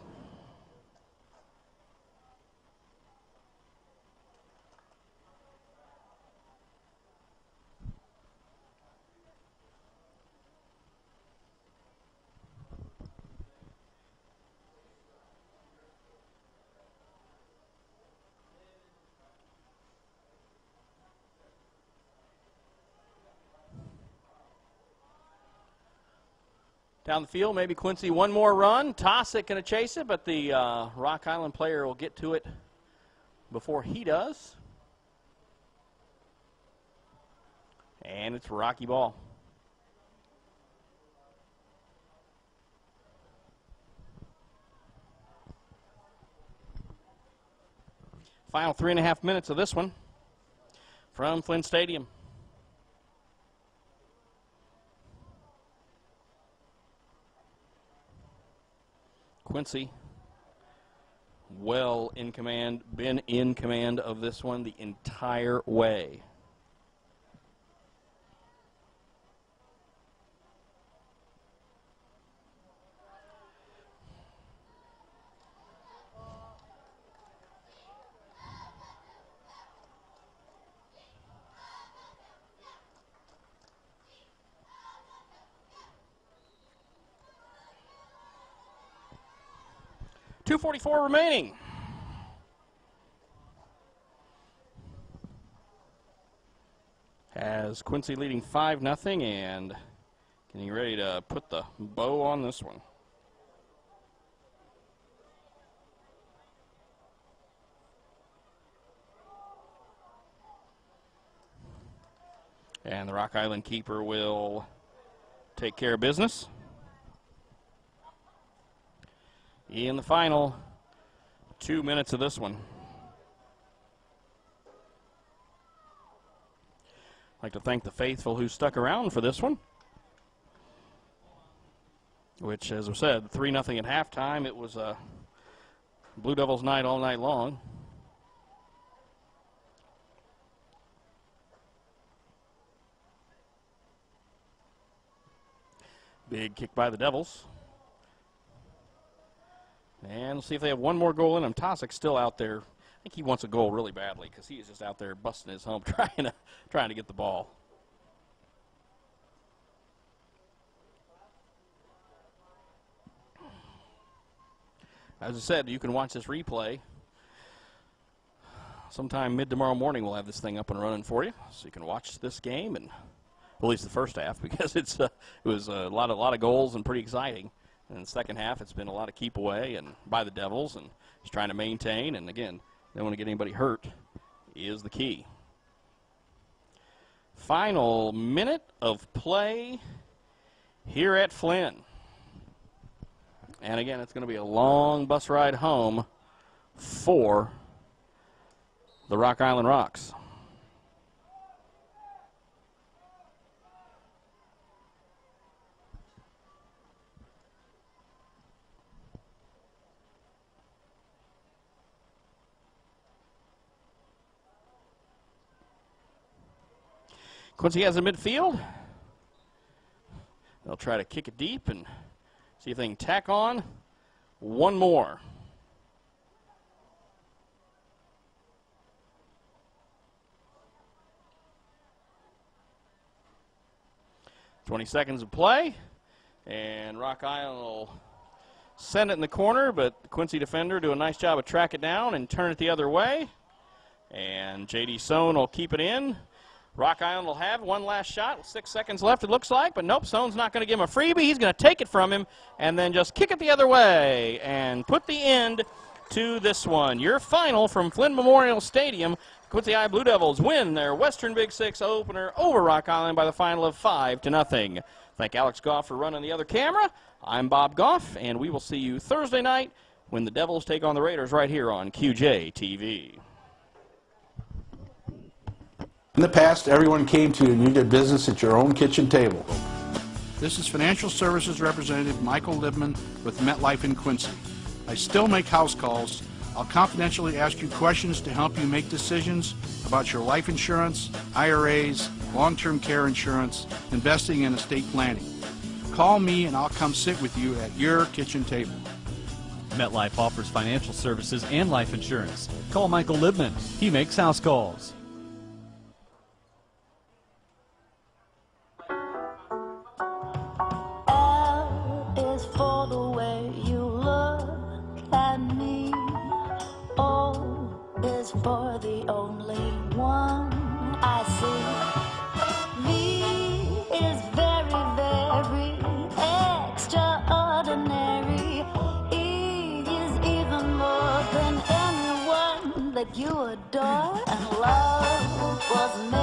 Down the field, maybe Quincy one more run. Tossick going to chase it, but the Rock Island player will get to it before he does. And it's a Rocky ball. Final 3.5 minutes of this one from Flynn Stadium. Quincy, well in command, been in command of this one the entire way. .244 remaining. Has Quincy leading 5-0 and getting ready to put the bow on this one. And the Rock Island keeper will take care of business. In the final 2 minutes of this one. I'd like to thank the faithful who stuck around for this one, which, as I said, 3-0 at halftime. It was a Blue Devils night all night long. Big kick by the Devils. And we'll see if they have one more goal in him. Tossick's still out there. I think he wants a goal really badly because he is just out there busting his hump trying to get the ball. As I said, you can watch this replay. Sometime mid-tomorrow morning we'll have this thing up and running for you, so you can watch this game, and at least the first half, because it was a lot of goals and pretty exciting. And in the second half, it's been a lot of keep away and by the Devils, and just trying to maintain. And again, they don't want to get anybody hurt is the key. Final minute of play here at Flynn. And again, it's going to be a long bus ride home for the Rock Island Rocks. Quincy has a midfield. They'll try to kick it deep and see if they can tack on one more. .20 seconds of play, and Rock Island will send it in the corner, but the Quincy defender do a nice job of track it down and turn it the other way. And J.D. Sohn will keep it in. Rock Island will have one last shot with 6 seconds left, it looks like, but nope, Sohn's not going to give him a freebie. He's going to take it from him and then just kick it the other way and put the end to this one. Your final from Flynn Memorial Stadium. Quincy High Blue Devils win their Western Big Six opener over Rock Island by the final of 5-0. Thank Alex Goff for running the other camera. I'm Bob Goff, and we will see you Thursday night when the Devils take on the Raiders right here on QJ TV. In the past, everyone came to you and you did business at your own kitchen table. This is Financial Services Representative Michael Libman with MetLife in Quincy. I still make house calls. I'll confidentially ask you questions to help you make decisions about your life insurance, IRAs, long-term care insurance, investing, and estate planning. Call me and I'll come sit with you at your kitchen table. MetLife offers financial services and life insurance. Call Michael Libman. He makes house calls. L is for the way you look at me. O is for the only one I see. V is very, very extraordinary. E is even more than anyone that you adore. And love was made